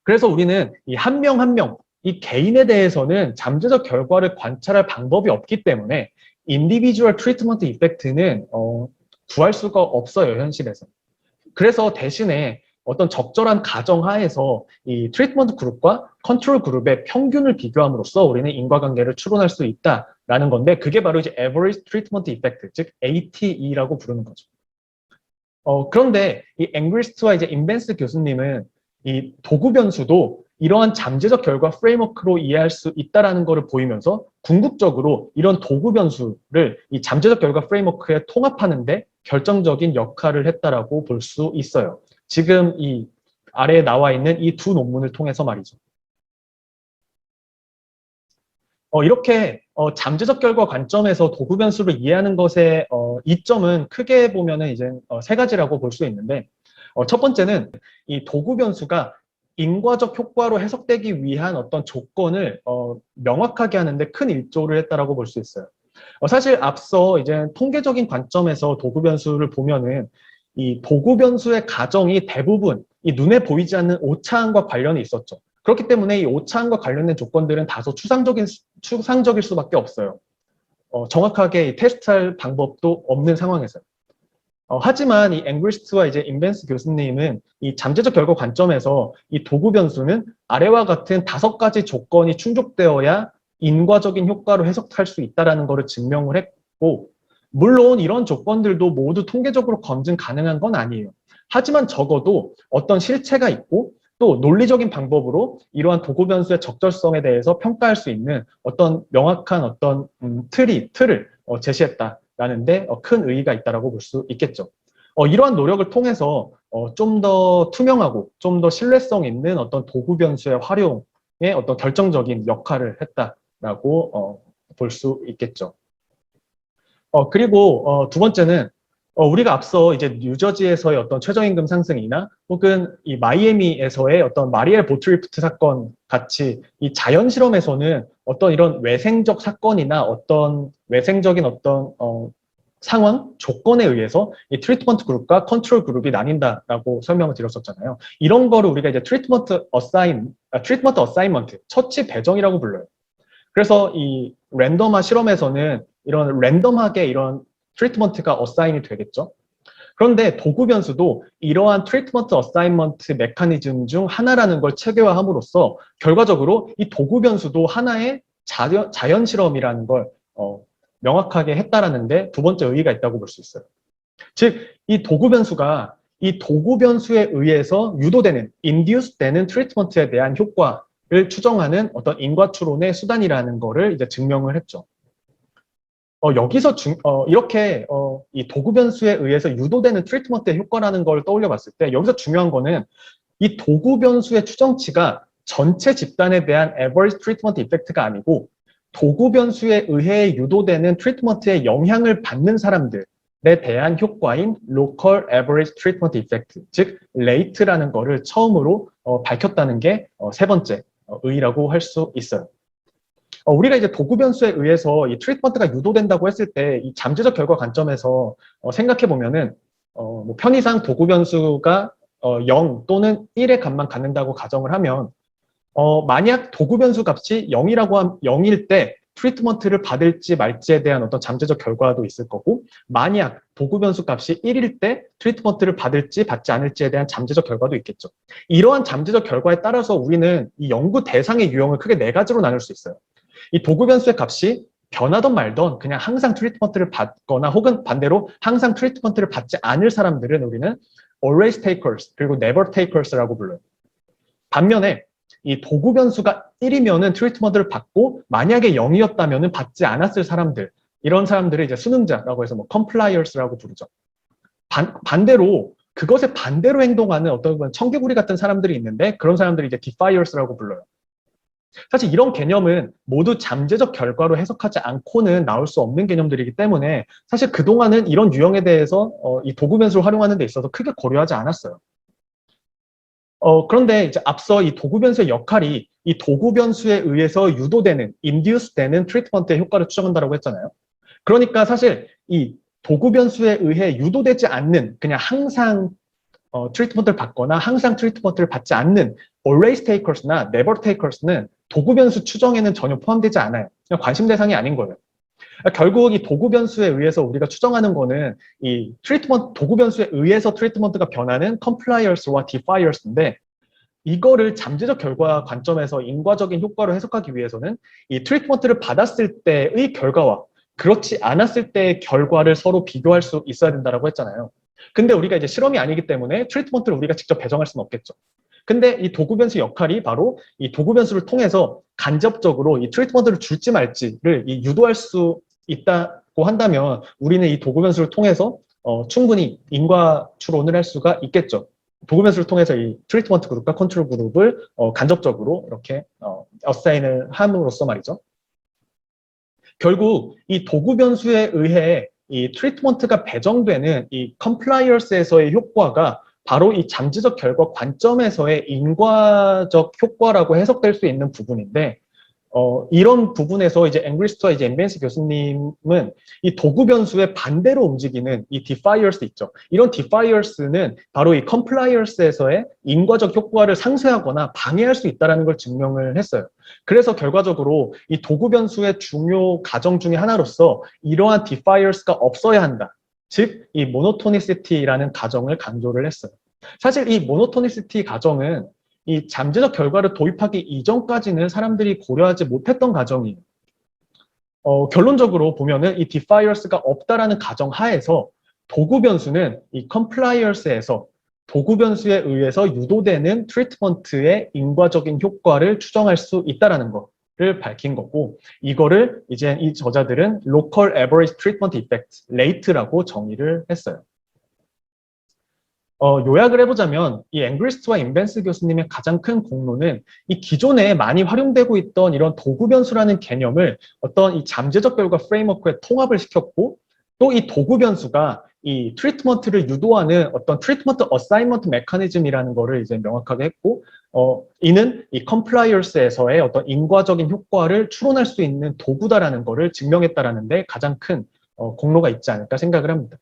그래서 우리는 이 한 명 한 명 이 개인에 대해서는 잠재적 결과를 관찰할 방법이 없기 때문에 individual treatment effect는 구할 수가 없어요, 현실에서. 그래서 대신에 어떤 적절한 가정하에서 이 트리트먼트 그룹과 컨트롤 그룹의 평균을 비교함으로써 우리는 인과관계를 추론할 수 있다라는 건데 그게 바로 이제 average treatment effect, 즉 ATE라고 부르는 거죠. 그런데 이 앵그리스트와 이제 인벤스 교수님은 이 도구 변수도 이러한 잠재적 결과 프레임워크로 이해할 수 있다라는 것을 보이면서 궁극적으로 이런 도구 변수를 이 잠재적 결과 프레임워크에 통합하는데 결정적인 역할을 했다라고 볼 수 있어요. 지금 이 아래에 나와 있는 이 두 논문을 통해서 말이죠. 이렇게 잠재적 결과 관점에서 도구 변수를 이해하는 것의 이점은 크게 보면은 이제 세 가지라고 볼 수 있는데 첫 번째는 이 도구 변수가 인과적 효과로 해석되기 위한 어떤 조건을 명확하게 하는데 큰 일조를 했다라고 볼 수 있어요. 사실 앞서 이제 통계적인 관점에서 도구 변수를 보면은 이 도구 변수의 가정이 대부분 이 눈에 보이지 않는 오차함과 관련이 있었죠. 그렇기 때문에 이 오차함과 관련된 조건들은 다소 추상적일 수밖에 없어요. 정확하게 테스트할 방법도 없는 상황에서요. 하지만 이 앵그리스트와 이제 인벤스 교수님은 이 잠재적 결과 관점에서 이 도구 변수는 아래와 같은 5가지 조건이 충족되어야 인과적인 효과로 해석할 수 있다는 것을 증명을 했고 물론 이런 조건들도 모두 통계적으로 검증 가능한 건 아니에요. 하지만 적어도 어떤 실체가 있고 또 논리적인 방법으로 이러한 도구 변수의 적절성에 대해서 평가할 수 있는 어떤 명확한 어떤 틀을 제시했다라는데 큰 의의가 있다라고 볼 수 있겠죠. 이러한 노력을 통해서 좀 더 투명하고 좀 더 신뢰성 있는 어떤 도구 변수의 활용에 어떤 결정적인 역할을 했다라고 볼 수 있겠죠. 그리고 두 번째는 우리가 앞서 이제 뉴저지에서의 어떤 최저임금 상승이나 혹은 이 마이애미에서의 어떤 마리엘 보트리프트 사건 같이 이 자연 실험에서는 어떤 이런 외생적 사건이나 어떤 외생적인 어떤 상황, 조건에 의해서 이 트리트먼트 그룹과 컨트롤 그룹이 나뉜다라고 설명을 드렸었잖아요. 이런 거를 우리가 이제 트리트먼트 어사인먼트, 처치 배정이라고 불러요. 그래서 이 랜덤화 실험에서는 이런 랜덤하게 이런 트리트먼트가 어사인이 되겠죠. 그런데 도구 변수도 이러한 트리트먼트 어사인먼트 메커니즘 중 하나라는 걸 체계화함으로써 결과적으로 이 도구 변수도 하나의 자연 실험이라는 걸 명확하게 했다라는데 두 번째 의의가 있다고 볼 수 있어요. 즉, 이 도구 변수가 이 도구 변수에 의해서 유도되는, 인듀스 되는 트리트먼트에 대한 효과를 추정하는 어떤 인과 추론의 수단이라는 거를 이제 증명을 했죠. 여기서 이렇게 이 도구 변수에 의해서 유도되는 트리트먼트의 효과라는 걸 떠올려 봤을 때 여기서 중요한 거는 이 도구 변수의 추정치가 전체 집단에 대한 average treatment effect가 아니고 도구 변수에 의해 유도되는 트리트먼트의 영향을 받는 사람들에 대한 효과인 local average treatment effect, 즉 RATE라는 거를 처음으로 밝혔다는 게 세 번째 의의라고 할 수 있어요. 우리가 이제 도구 변수에 의해서 이 트리트먼트가 유도된다고 했을 때 이 잠재적 결과 관점에서 생각해 보면은 뭐 편의상 도구 변수가 0 또는 1의 값만 갖는다고 가정을 하면 만약 도구 변수 값이 0일 때 트리트먼트를 받을지 말지에 대한 어떤 잠재적 결과도 있을 거고, 만약 도구 변수 값이 1일 때 트리트먼트를 받을지 받지 않을지에 대한 잠재적 결과도 있겠죠. 이러한 잠재적 결과에 따라서 우리는 이 연구 대상의 유형을 크게 네 가지로 나눌 수 있어요. 이 도구 변수의 값이 변하던 말던 그냥 항상 트리트먼트를 받거나 혹은 반대로 항상 트리트먼트를 받지 않을 사람들은 우리는 always takers 그리고 never takers라고 불러요. 반면에 이 도구 변수가 1이면은 트리트먼트를 받고 만약에 0이었다면은 받지 않았을 사람들, 이런 사람들을 이제 수능자라고 해서 뭐 compliers라고 부르죠. 반대로 그것에 반대로 행동하는 어떤 청개구리 같은 사람들이 있는데 그런 사람들이 이제 defiers라고 불러요. 사실 이런 개념은 모두 잠재적 결과로 해석하지 않고는 나올 수 없는 개념들이기 때문에 사실 그동안은 이런 유형에 대해서 이 도구 변수를 활용하는 데 있어서 크게 고려하지 않았어요. 그런데 이제 앞서 이 도구 변수의 역할이 이 도구 변수에 의해서 유도되는, induce 되는 트리트먼트의 효과를 추정한다고 했잖아요. 그러니까 사실 이 도구 변수에 의해 유도되지 않는, 그냥 항상 트리트먼트를 받거나 항상 트리트먼트를 받지 않는 always takers나 never takers는 도구 변수 추정에는 전혀 포함되지 않아요. 그냥 관심 대상이 아닌 거예요. 결국 이 도구 변수에 의해서 우리가 추정하는 거는 이 트리트먼트, 도구 변수에 의해서 트리트먼트가 변하는 compliers와 defiers인데 이거를 잠재적 결과 관점에서 인과적인 효과로 해석하기 위해서는 이 트리트먼트를 받았을 때의 결과와 그렇지 않았을 때의 결과를 서로 비교할 수 있어야 된다고 했잖아요. 근데 우리가 이제 실험이 아니기 때문에 트리트먼트를 우리가 직접 배정할 수는 없겠죠. 근데 이 도구 변수 역할이 바로 이 도구 변수를 통해서 간접적으로 이 트리트먼트를 줄지 말지를 유도할 수 있다고 한다면 우리는 이 도구 변수를 통해서 충분히 인과 추론을 할 수가 있겠죠. 도구 변수를 통해서 이 트리트먼트 그룹과 컨트롤 그룹을 간접적으로 이렇게 어사인을 함으로써 말이죠. 결국 이 도구 변수에 의해 이 트리트먼트가 배정되는 이 컴플라이언스에서의 효과가 바로 이 잠재적 결과 관점에서의 인과적 효과라고 해석될 수 있는 부분인데 이런 부분에서 이제 앵그리스트와 이제 엠벤스 교수님은 이 도구 변수의 반대로 움직이는 이 defiers도 있죠. 이런 defiers는 바로 이 compliers에서의 인과적 효과를 상쇄하거나 방해할 수 있다는 걸 증명을 했어요. 그래서 결과적으로 이 도구 변수의 중요 가정 중에 하나로서 이러한 defiers가 없어야 한다. 즉, 이 monotonicity라는 가정을 강조를 했어요. 사실 이 monotonicity 가정은 이 잠재적 결과를 도입하기 이전까지는 사람들이 고려하지 못했던 가정이에요. 결론적으로 보면은 이 defiers가 없다라는 가정 하에서 도구 변수는 이 compliers에서 도구 변수에 의해서 유도되는 트리트먼트의 인과적인 효과를 추정할 수 있다라는 것을 밝힌 거고, 이거를 이제 이 저자들은 local average treatment effect, rate라고 정의를 했어요. 요약을 해보자면 이 앵그리스트와 인벤스 교수님의 가장 큰 공로는 이 기존에 많이 활용되고 있던 이런 도구 변수라는 개념을 어떤 이 잠재적 결과 프레임워크에 통합을 시켰고 또 이 도구 변수가 이 트리트먼트를 유도하는 어떤 트리트먼트 어사이먼트 메커니즘이라는 거를 이제 명확하게 했고 이는 이 컴플라이언스에서의 어떤 인과적인 효과를 추론할 수 있는 도구다라는 거를 증명했다라는 데 가장 큰 공로가 있지 않을까 생각을 합니다.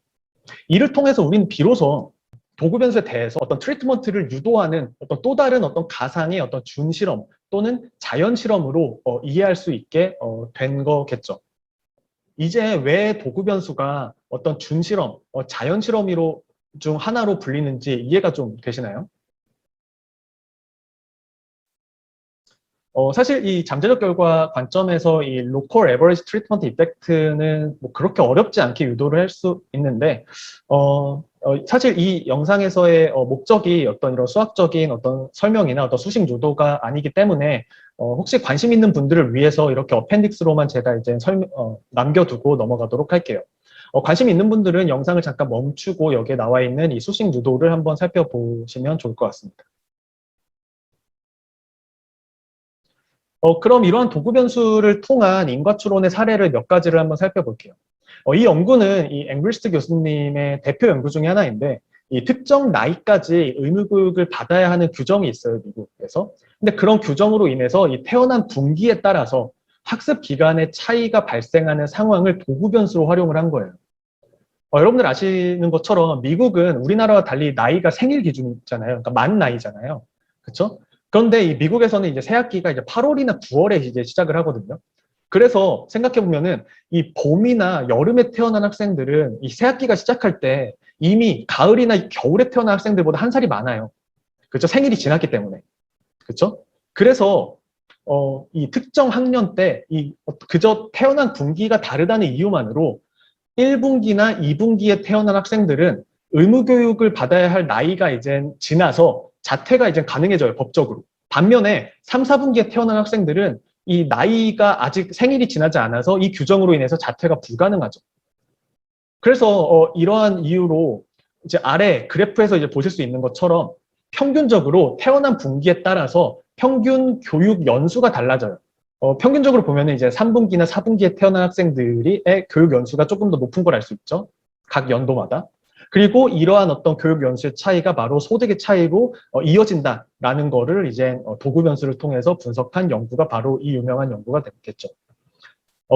이를 통해서 우리는 비로소 도구 변수에 대해서 어떤 트리트먼트를 유도하는 어떤 또 다른 어떤 가상의 어떤 준실험 또는 자연 실험으로 이해할 수 있게 된 거겠죠. 이제 왜 도구 변수가 어떤 준실험, 자연 실험으로 중 하나로 불리는지 이해가 좀 되시나요? 사실 이 잠재적 결과 관점에서 이 local average treatment effect는 뭐 그렇게 어렵지 않게 유도를 할 수 있는데, 사실 이 영상에서의 목적이 어떤 이런 수학적인 어떤 설명이나 어떤 수식 유도가 아니기 때문에, 혹시 관심 있는 분들을 위해서 이렇게 어펜딕스로만 제가 이제 남겨두고 넘어가도록 할게요. 관심 있는 분들은 영상을 잠깐 멈추고 여기에 나와 있는 이 수식 유도를 한번 살펴보시면 좋을 것 같습니다. 그럼 이러한 도구 변수를 통한 인과추론의 사례를 몇 가지를 한번 살펴볼게요. 이 연구는 이 앵글스트 교수님의 대표 연구 중에 하나인데, 이 특정 나이까지 의무교육을 받아야 하는 규정이 있어요, 미국에서. 근데 그런 규정으로 인해서 이 태어난 분기에 따라서 학습 기간의 차이가 발생하는 상황을 도구 변수로 활용을 한 거예요. 여러분들 아시는 것처럼 미국은 우리나라와 달리 나이가 생일 기준이잖아요. 그러니까 만 나이잖아요. 그렇죠? 그런데 이 미국에서는 이제 새학기가 이제 8월이나 9월에 이제 시작을 하거든요. 그래서 생각해 보면은 이 봄이나 여름에 태어난 학생들은 이 새학기가 시작할 때 이미 가을이나 겨울에 태어난 학생들보다 한 살이 많아요. 그렇죠? 생일이 지났기 때문에. 그렇죠? 그래서 이 특정 학년 때 이 그저 태어난 분기가 다르다는 이유만으로 1분기나 2분기에 태어난 학생들은 의무교육을 받아야 할 나이가 이제 지나서 자퇴가 이제 가능해져요, 법적으로. 반면에 3, 4분기에 태어난 학생들은 이 나이가 아직 생일이 지나지 않아서 이 규정으로 인해서 자퇴가 불가능하죠. 그래서 이러한 이유로 이제 아래 그래프에서 이제 보실 수 있는 것처럼 평균적으로 태어난 분기에 따라서 평균 교육 연수가 달라져요. 평균적으로 보면 이제 3분기나 4분기에 태어난 학생들의 교육 연수가 조금 더 높은 걸 알 수 있죠. 각 연도마다. 그리고 이러한 어떤 교육 연수의 차이가 바로 소득의 차이로 이어진다라는 거를 이제 도구 변수를 통해서 분석한 연구가 바로 이 유명한 연구가 됐겠죠.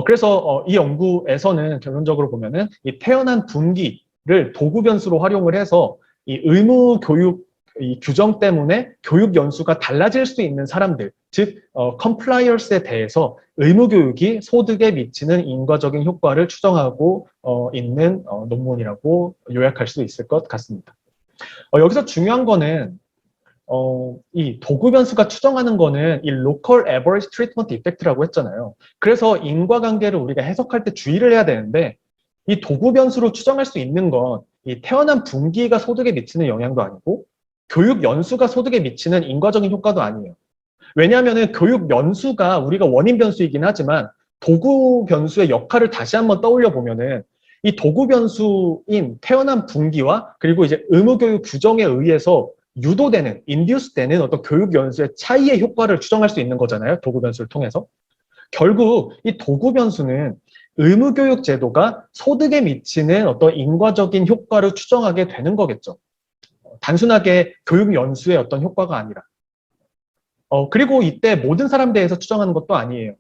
그래서 이 연구에서는 결론적으로 보면은 이 태어난 분기를 도구 변수로 활용을 해서 이 의무 교육 이 규정 때문에 교육 연수가 달라질 수 있는 사람들, 즉 컴플라이언스에 대해서 의무 교육이 소득에 미치는 인과적인 효과를 추정하고 있는 논문이라고 요약할 수 있을 것 같습니다. 여기서 중요한 거는 이 도구 변수가 추정하는 거는 이 local average treatment effect라고 했잖아요. 그래서 인과관계를 우리가 해석할 때 주의를 해야 되는데 이 도구 변수로 추정할 수 있는 건 이 태어난 분기가 소득에 미치는 영향도 아니고 교육 연수가 소득에 미치는 인과적인 효과도 아니에요. 왜냐하면 교육 연수가 우리가 원인 변수이긴 하지만 도구 변수의 역할을 다시 한번 떠올려 보면은 이 도구 변수인 태어난 분기와 그리고 이제 의무교육 규정에 의해서 유도되는, 인듀스되는 어떤 교육 연수의 차이의 효과를 추정할 수 있는 거잖아요. 도구 변수를 통해서. 결국 이 도구 변수는 의무교육 제도가 소득에 미치는 어떤 인과적인 효과를 추정하게 되는 거겠죠. 단순하게 교육 연수의 어떤 효과가 아니라. 그리고 이때 모든 사람 대해서 추정하는 것도 아니에요.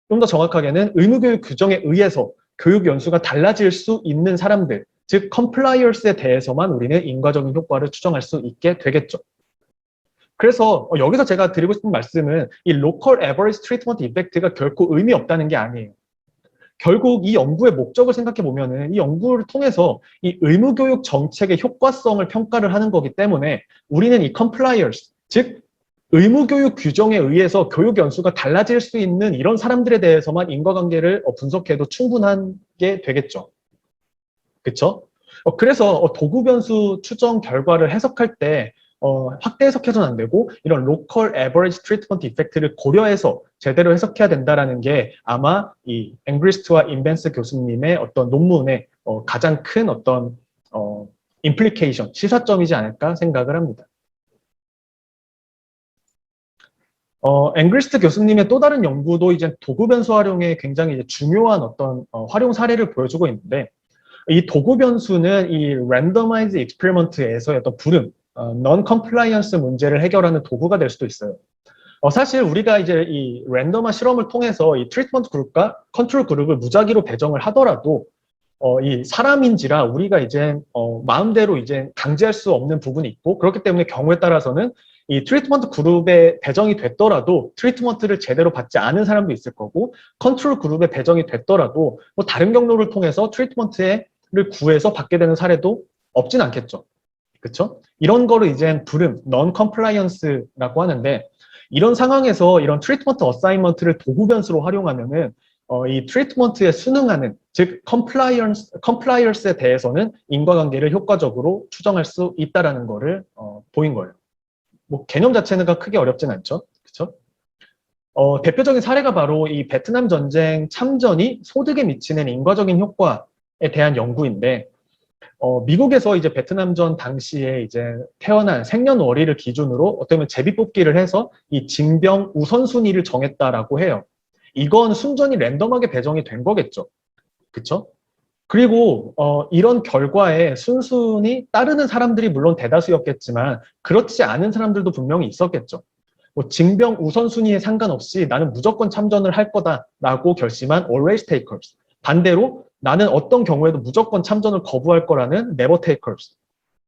좀 더 정확하게는 의무교육 규정에 의해서 교육 연수가 달라질 수 있는 사람들, 즉 컴플라이언스에 대해서만 우리는 인과적인 효과를 추정할 수 있게 되겠죠. 그래서 여기서 제가 드리고 싶은 말씀은 이 local average treatment effect가 결코 의미 없다는 게 아니에요. 결국 이 연구의 목적을 생각해 보면은 이 연구를 통해서 이 의무교육 정책의 효과성을 평가를 하는 거기 때문에 우리는 이 compliers, 즉 의무교육 규정에 의해서 교육 연수가 달라질 수 있는 이런 사람들에 대해서만 인과관계를 분석해도 충분한 게 되겠죠. 그렇죠? 그래서 도구 변수 추정 결과를 해석할 때 확대 해석해서는 안 되고 이런 local average treatment effect를 고려해서 제대로 해석해야 된다라는 게 아마 이 앵그리스트와 인벤스 교수님의 어떤 논문의 가장 큰 어떤 implication, 시사점이지 않을까 생각을 합니다. 앵그리스트 교수님의 또 다른 연구도 이제 도구 변수 활용에 굉장히 이제 중요한 어떤 활용 사례를 보여주고 있는데 이 도구 변수는 이 randomized experiment에서의 어떤 불응, non-compliance 문제를 해결하는 도구가 될 수도 있어요. 사실 우리가 이제 이 랜덤화 실험을 통해서 이 트리트먼트 그룹과 컨트롤 그룹을 무작위로 배정을 하더라도 이 사람인지라 우리가 이제 마음대로 이제 강제할 수 없는 부분이 있고 그렇기 때문에 경우에 따라서는 이 트리트먼트 그룹에 배정이 됐더라도 트리트먼트를 제대로 받지 않은 사람도 있을 거고 컨트롤 그룹에 배정이 됐더라도 뭐 다른 경로를 통해서 트리트먼트를 구해서 받게 되는 사례도 없진 않겠죠. 그렇죠? 이런 거를 이제 불응, non-compliance라고 하는데 이런 상황에서 이런 트리트먼트 어사인먼트를 도구 변수로 활용하면은 이 트리트먼트에 순응하는 즉 컴플라이언스에 대해서는 인과관계를 효과적으로 추정할 수 있다라는 거를 보인 거예요. 뭐 개념 자체는 크게 어렵진 않죠. 그렇죠? 대표적인 사례가 바로 이 베트남 전쟁 참전이 소득에 미치는 인과적인 효과에 대한 연구인데 미국에서 이제 베트남전 당시에 이제 태어난 생년월일을 기준으로 어떻게 보면 제비뽑기를 해서 이 징병 우선순위를 정했다라고 해요. 이건 순전히 랜덤하게 배정이 된 거겠죠. 그쵸? 그리고 이런 결과에 순순히 따르는 사람들이 물론 대다수였겠지만 그렇지 않은 사람들도 분명히 있었겠죠. 뭐 징병 우선순위에 상관없이 나는 무조건 참전을 할 거다라고 결심한 always takers. 반대로 나는 어떤 경우에도 무조건 참전을 거부할 거라는 never takers.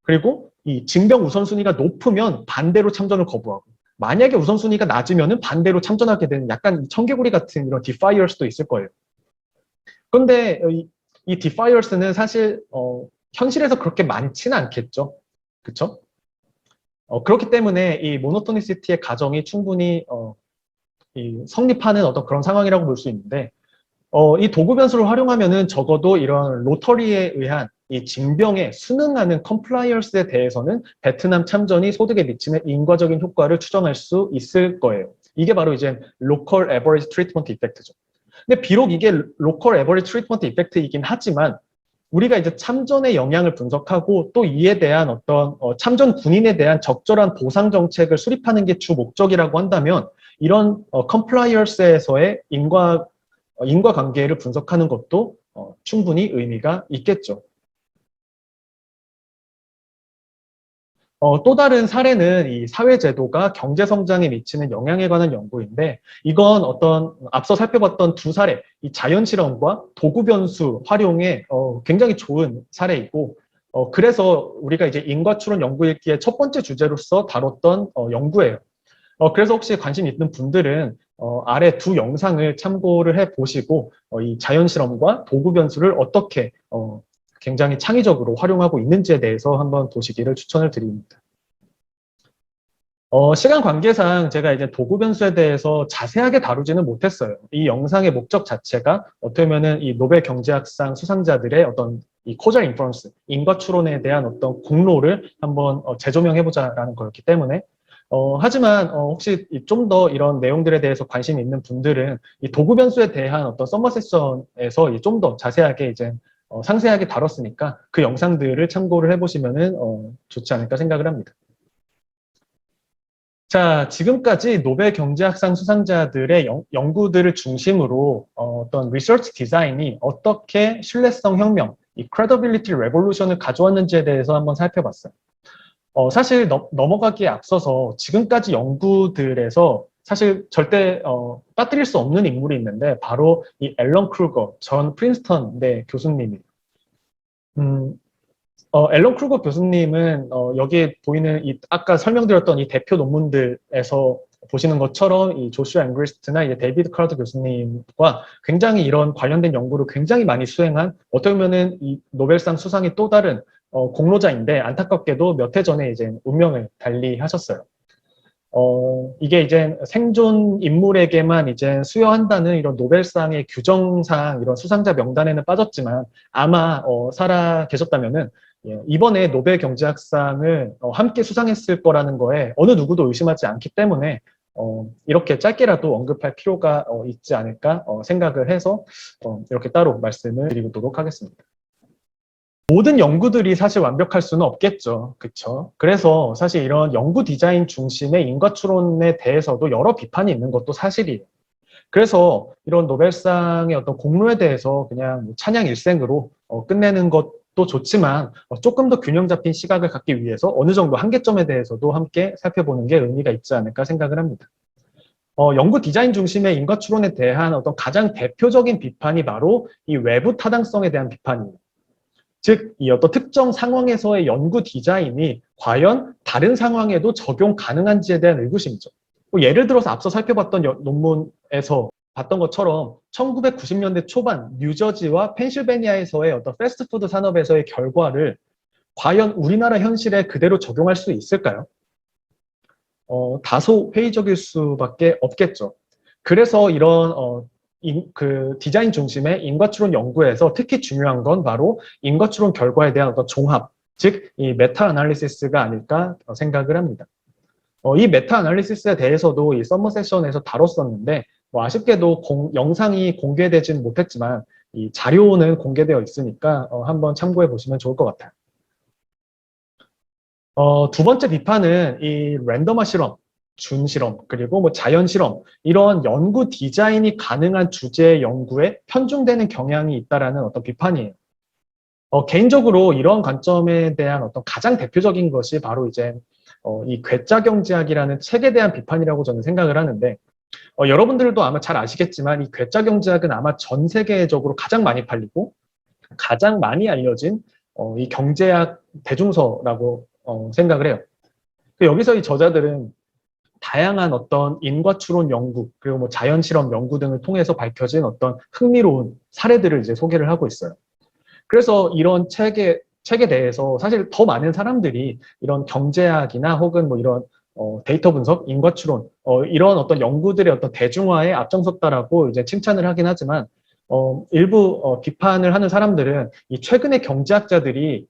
그리고 이 징병 우선순위가 높으면 반대로 참전을 거부하고 만약에 우선순위가 낮으면 반대로 참전하게 되는 약간 청개구리 같은 이런 defiers도 있을 거예요. 그런데 이 defiers는 사실 현실에서 그렇게 많지는 않겠죠. 그렇죠? 그렇기 때문에 이 모노토니시티의 가정이 충분히 이 성립하는 어떤 그런 상황이라고 볼 수 있는데 이 도구 변수를 활용하면은 적어도 이런 로터리에 의한 이 징병에 순응하는 컴플라이언스에 대해서는 베트남 참전이 소득에 미치는 인과적인 효과를 추정할 수 있을 거예요. 이게 바로 이제 로컬 에버리지 트리트먼트 이펙트죠. 근데 비록 이게 로컬 에버리지 트리트먼트 이펙트이긴 하지만 우리가 이제 참전의 영향을 분석하고 또 이에 대한 어떤 참전 군인에 대한 적절한 보상 정책을 수립하는 게 주 목적이라고 한다면 이런 컴플라이언스에서의 인과관계를 분석하는 것도 충분히 의미가 있겠죠. 또 다른 사례는 이 사회제도가 경제성장에 미치는 영향에 관한 연구인데 이건 어떤 앞서 살펴봤던 두 사례, 이 자연실험과 도구변수 활용에 굉장히 좋은 사례이고 그래서 우리가 이제 인과추론 연구일기의 첫 번째 주제로서 다뤘던 연구예요. 그래서 혹시 관심 있는 분들은 아래 두 영상을 참고를 해 보시고 이 자연실험과 도구변수를 어떻게 굉장히 창의적으로 활용하고 있는지에 대해서 한번 보시기를 추천을 드립니다. 시간 관계상 제가 이제 도구 변수에 대해서 자세하게 다루지는 못했어요. 이 영상의 목적 자체가 어떻게 보면은 이 노벨 경제학상 수상자들의 어떤 이 코절 인퍼런스, 인과 추론에 대한 어떤 공로를 한번 재조명해보자라는 거였기 때문에 하지만 혹시 좀 더 이런 내용들에 대해서 관심 있는 분들은 이 도구 변수에 대한 어떤 썸머 세션에서 좀 더 자세하게 이제 상세하게 다뤘으니까 그 영상들을 참고를 해보시면은 좋지 않을까 생각을 합니다. 자, 지금까지 노벨 경제학상 수상자들의 연구들을 중심으로 어떤 리서치 디자인이 어떻게 신뢰성 혁명, 이 credibility revolution을 가져왔는지에 대해서 한번 살펴봤어요. 사실 넘어가기에 앞서서 지금까지 연구들에서 사실 절대 빠뜨릴 수 없는 인물이 있는데 바로 이 앨런 크루거 전 프린스턴대 교수님이에요. 앨런 크루거 교수님은 여기에 보이는 이 아까 설명드렸던 이 대표 논문들에서 보시는 것처럼 이 조슈아 앵그리스트나 이제 데이비드 크라우드 교수님과 굉장히 이런 관련된 연구를 굉장히 많이 수행한 어떻게 보면은 이 노벨상 수상의 또 다른 공로자인데 안타깝게도 몇 해 전에 이제 운명을 달리하셨어요. 이게 이제 생존 인물에게만 이제 수여한다는 이런 노벨상의 규정상 이런 수상자 명단에는 빠졌지만 아마 살아 계셨다면은 이번에 노벨 경제학상을 함께 수상했을 거라는 거에 어느 누구도 의심하지 않기 때문에 이렇게 짧게라도 언급할 필요가 있지 않을까 생각을 해서 이렇게 따로 말씀을 드리도록 하겠습니다. 모든 연구들이 사실 완벽할 수는 없겠죠. 그렇죠? 그래서 사실 이런 연구 디자인 중심의 인과추론에 대해서도 여러 비판이 있는 것도 사실이에요. 그래서 이런 노벨상의 어떤 공로에 대해서 그냥 찬양 일생으로 끝내는 것도 좋지만 조금 더 균형 잡힌 시각을 갖기 위해서 어느 정도 한계점에 대해서도 함께 살펴보는 게 의미가 있지 않을까 생각을 합니다. 연구 디자인 중심의 인과추론에 대한 어떤 가장 대표적인 비판이 바로 이 외부 타당성에 대한 비판이에요. 즉, 이 어떤 특정 상황에서의 연구 디자인이 과연 다른 상황에도 적용 가능한지에 대한 의구심이죠. 예를 들어서 앞서 살펴봤던 논문에서 봤던 것처럼 1990년대 초반 뉴저지와 펜실베니아에서의 어떤 패스트푸드 산업에서의 결과를 과연 우리나라 현실에 그대로 적용할 수 있을까요? 다소 회의적일 수밖에 없겠죠. 그래서 이런 그 디자인 중심의 인과추론 연구에서 특히 중요한 건 바로 인과추론 결과에 대한 어떤 종합, 즉 이 메타 아날리시스가 아닐까 생각을 합니다. 이 메타 아날리시스에 대해서도 이 썸머 세션에서 다뤘었는데 아쉽게도 영상이 공개되지는 못했지만 이 자료는 공개되어 있으니까 한번 참고해 보시면 좋을 것 같아요. 두 번째 비판은 이 랜덤화 실험, 준실험, 그리고 뭐 자연실험, 이런 연구 디자인이 가능한 주제의 연구에 편중되는 경향이 있다라는 어떤 비판이에요. 개인적으로 이런 관점에 대한 어떤 가장 대표적인 것이 바로 이제 이 괴짜 경제학이라는 책에 대한 비판이라고 저는 생각을 하는데 여러분들도 아마 잘 아시겠지만 이 괴짜 경제학은 아마 전 세계적으로 가장 많이 팔리고 가장 많이 알려진 이 경제학 대중서라고 생각을 해요. 여기서 이 저자들은 다양한 어떤 인과추론 연구 그리고 뭐 자연실험 연구 등을 통해서 밝혀진 어떤 흥미로운 사례들을 이제 소개를 하고 있어요. 그래서 이런 책에 대해서 사실 더 많은 사람들이 이런 경제학이나 혹은 뭐 이런 데이터 분석, 인과추론 이런 어떤 연구들의 어떤 대중화에 앞장섰다라고 이제 칭찬을 하긴 하지만 일부 비판을 하는 사람들은 이 최근의 경제학자들이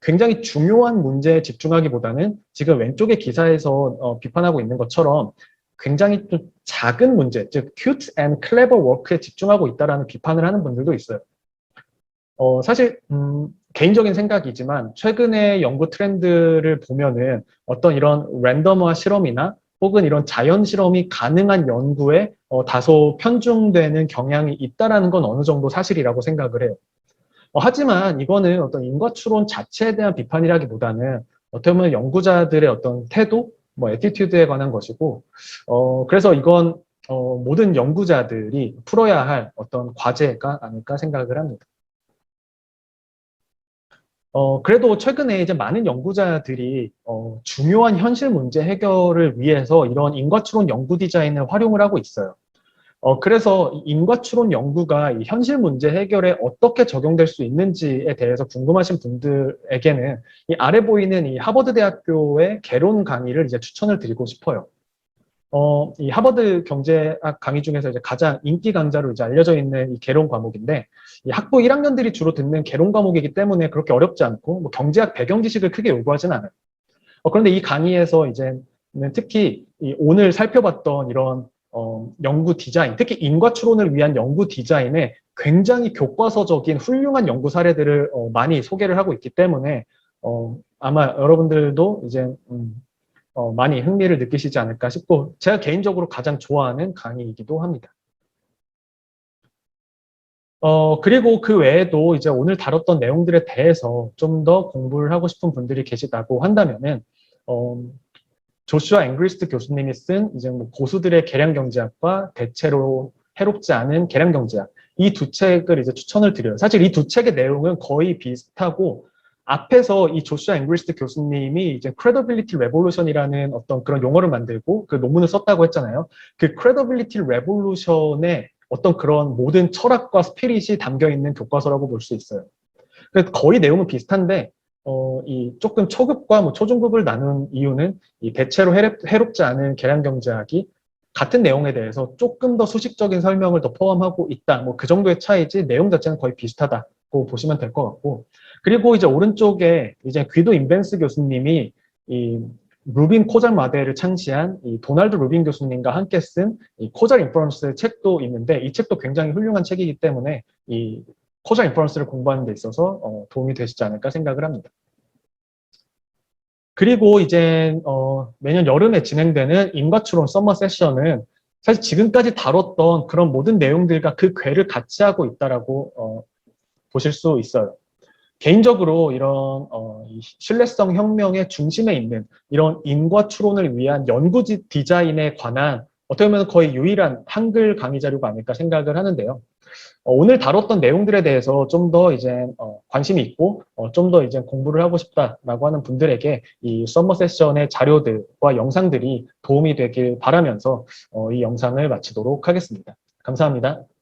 굉장히 중요한 문제에 집중하기보다는 지금 왼쪽의 기사에서 비판하고 있는 것처럼 굉장히 좀 작은 문제, 즉 cute and clever work에 집중하고 있다라는 비판을 하는 분들도 있어요. 사실 개인적인 생각이지만 최근의 연구 트렌드를 보면은 어떤 이런 랜덤화 실험이나 혹은 이런 자연 실험이 가능한 연구에 다소 편중되는 경향이 있다라는 건 어느 정도 사실이라고 생각을 해요. 하지만 이거는 어떤 인과추론 자체에 대한 비판이라기보다는 어떻게 보면 연구자들의 어떤 태도, 뭐 애티튜드에 관한 것이고, 그래서 이건 모든 연구자들이 풀어야 할 어떤 과제가 아닐까 생각을 합니다. 그래도 최근에 이제 많은 연구자들이 중요한 현실 문제 해결을 위해서 이런 인과추론 연구 디자인을 활용을 하고 있어요. 그래서 인과추론 연구가 이 현실 문제 해결에 어떻게 적용될 수 있는지에 대해서 궁금하신 분들에게는 이 아래 보이는 이 하버드 대학교의 개론 강의를 이제 추천을 드리고 싶어요. 이 하버드 경제학 강의 중에서 이제 가장 인기 강좌로 이제 알려져 있는 이 개론 과목인데, 이 학부 1학년들이 주로 듣는 개론 과목이기 때문에 그렇게 어렵지 않고, 뭐 경제학 배경 지식을 크게 요구하진 않아요. 그런데 이 강의에서 이제는 특히 오늘 살펴봤던 이런 연구 디자인, 특히 인과추론을 위한 연구 디자인에 굉장히 교과서적인 훌륭한 연구 사례들을 많이 소개를 하고 있기 때문에 아마 여러분들도 이제 많이 흥미를 느끼시지 않을까 싶고 제가 개인적으로 가장 좋아하는 강의이기도 합니다. 그리고 그 외에도 이제 오늘 다뤘던 내용들에 대해서 좀 더 공부를 하고 싶은 분들이 계시다고 한다면은 조슈아 앵그리스트 교수님이 쓴 이제 뭐 고수들의 계량 경제학과 대체로 해롭지 않은 계량 경제학 이 두 책을 이제 추천을 드려요. 사실 이 두 책의 내용은 거의 비슷하고 앞에서 이 조슈아 앵그리스트 교수님이 이제 credibility revolution이라는 어떤 그런 용어를 만들고 그 논문을 썼다고 했잖아요. 그 credibility revolution의 어떤 그런 모든 철학과 스피릿이 담겨 있는 교과서라고 볼 수 있어요. 그래서 거의 내용은 비슷한데 이 조금 초급과 뭐 초중급을 나눈 이유는 이 대체로 해롭지 않은 계량 경제학이 같은 내용에 대해서 조금 더 수식적인 설명을 더 포함하고 있다. 뭐 그 정도의 차이지 내용 자체는 거의 비슷하다고 보시면 될 것 같고. 그리고 이제 오른쪽에 이제 귀도 인벤스 교수님이 이 루빈 코잘 마델을 창시한 이 도널드 루빈 교수님과 함께 쓴 이 코잘 인퍼런스 책도 있는데 이 책도 굉장히 훌륭한 책이기 때문에 이 코잘 인퍼런스를 공부하는 데 있어서 도움이 되시지 않을까 생각을 합니다. 그리고 이제 매년 여름에 진행되는 인과추론 서머 세션은 사실 지금까지 다뤘던 그런 모든 내용들과 그 궤를 같이 하고 있다라고 보실 수 있어요. 개인적으로 이런 신뢰성 혁명의 중심에 있는 이런 인과추론을 위한 연구 디자인에 관한 어떻게 보면 거의 유일한 한글 강의 자료가 아닐까 생각을 하는데요. 오늘 다뤘던 내용들에 대해서 좀 더 이제 관심이 있고 좀 더 이제 공부를 하고 싶다라고 하는 분들에게 이 썸머 세션의 자료들과 영상들이 도움이 되길 바라면서 이 영상을 마치도록 하겠습니다. 감사합니다.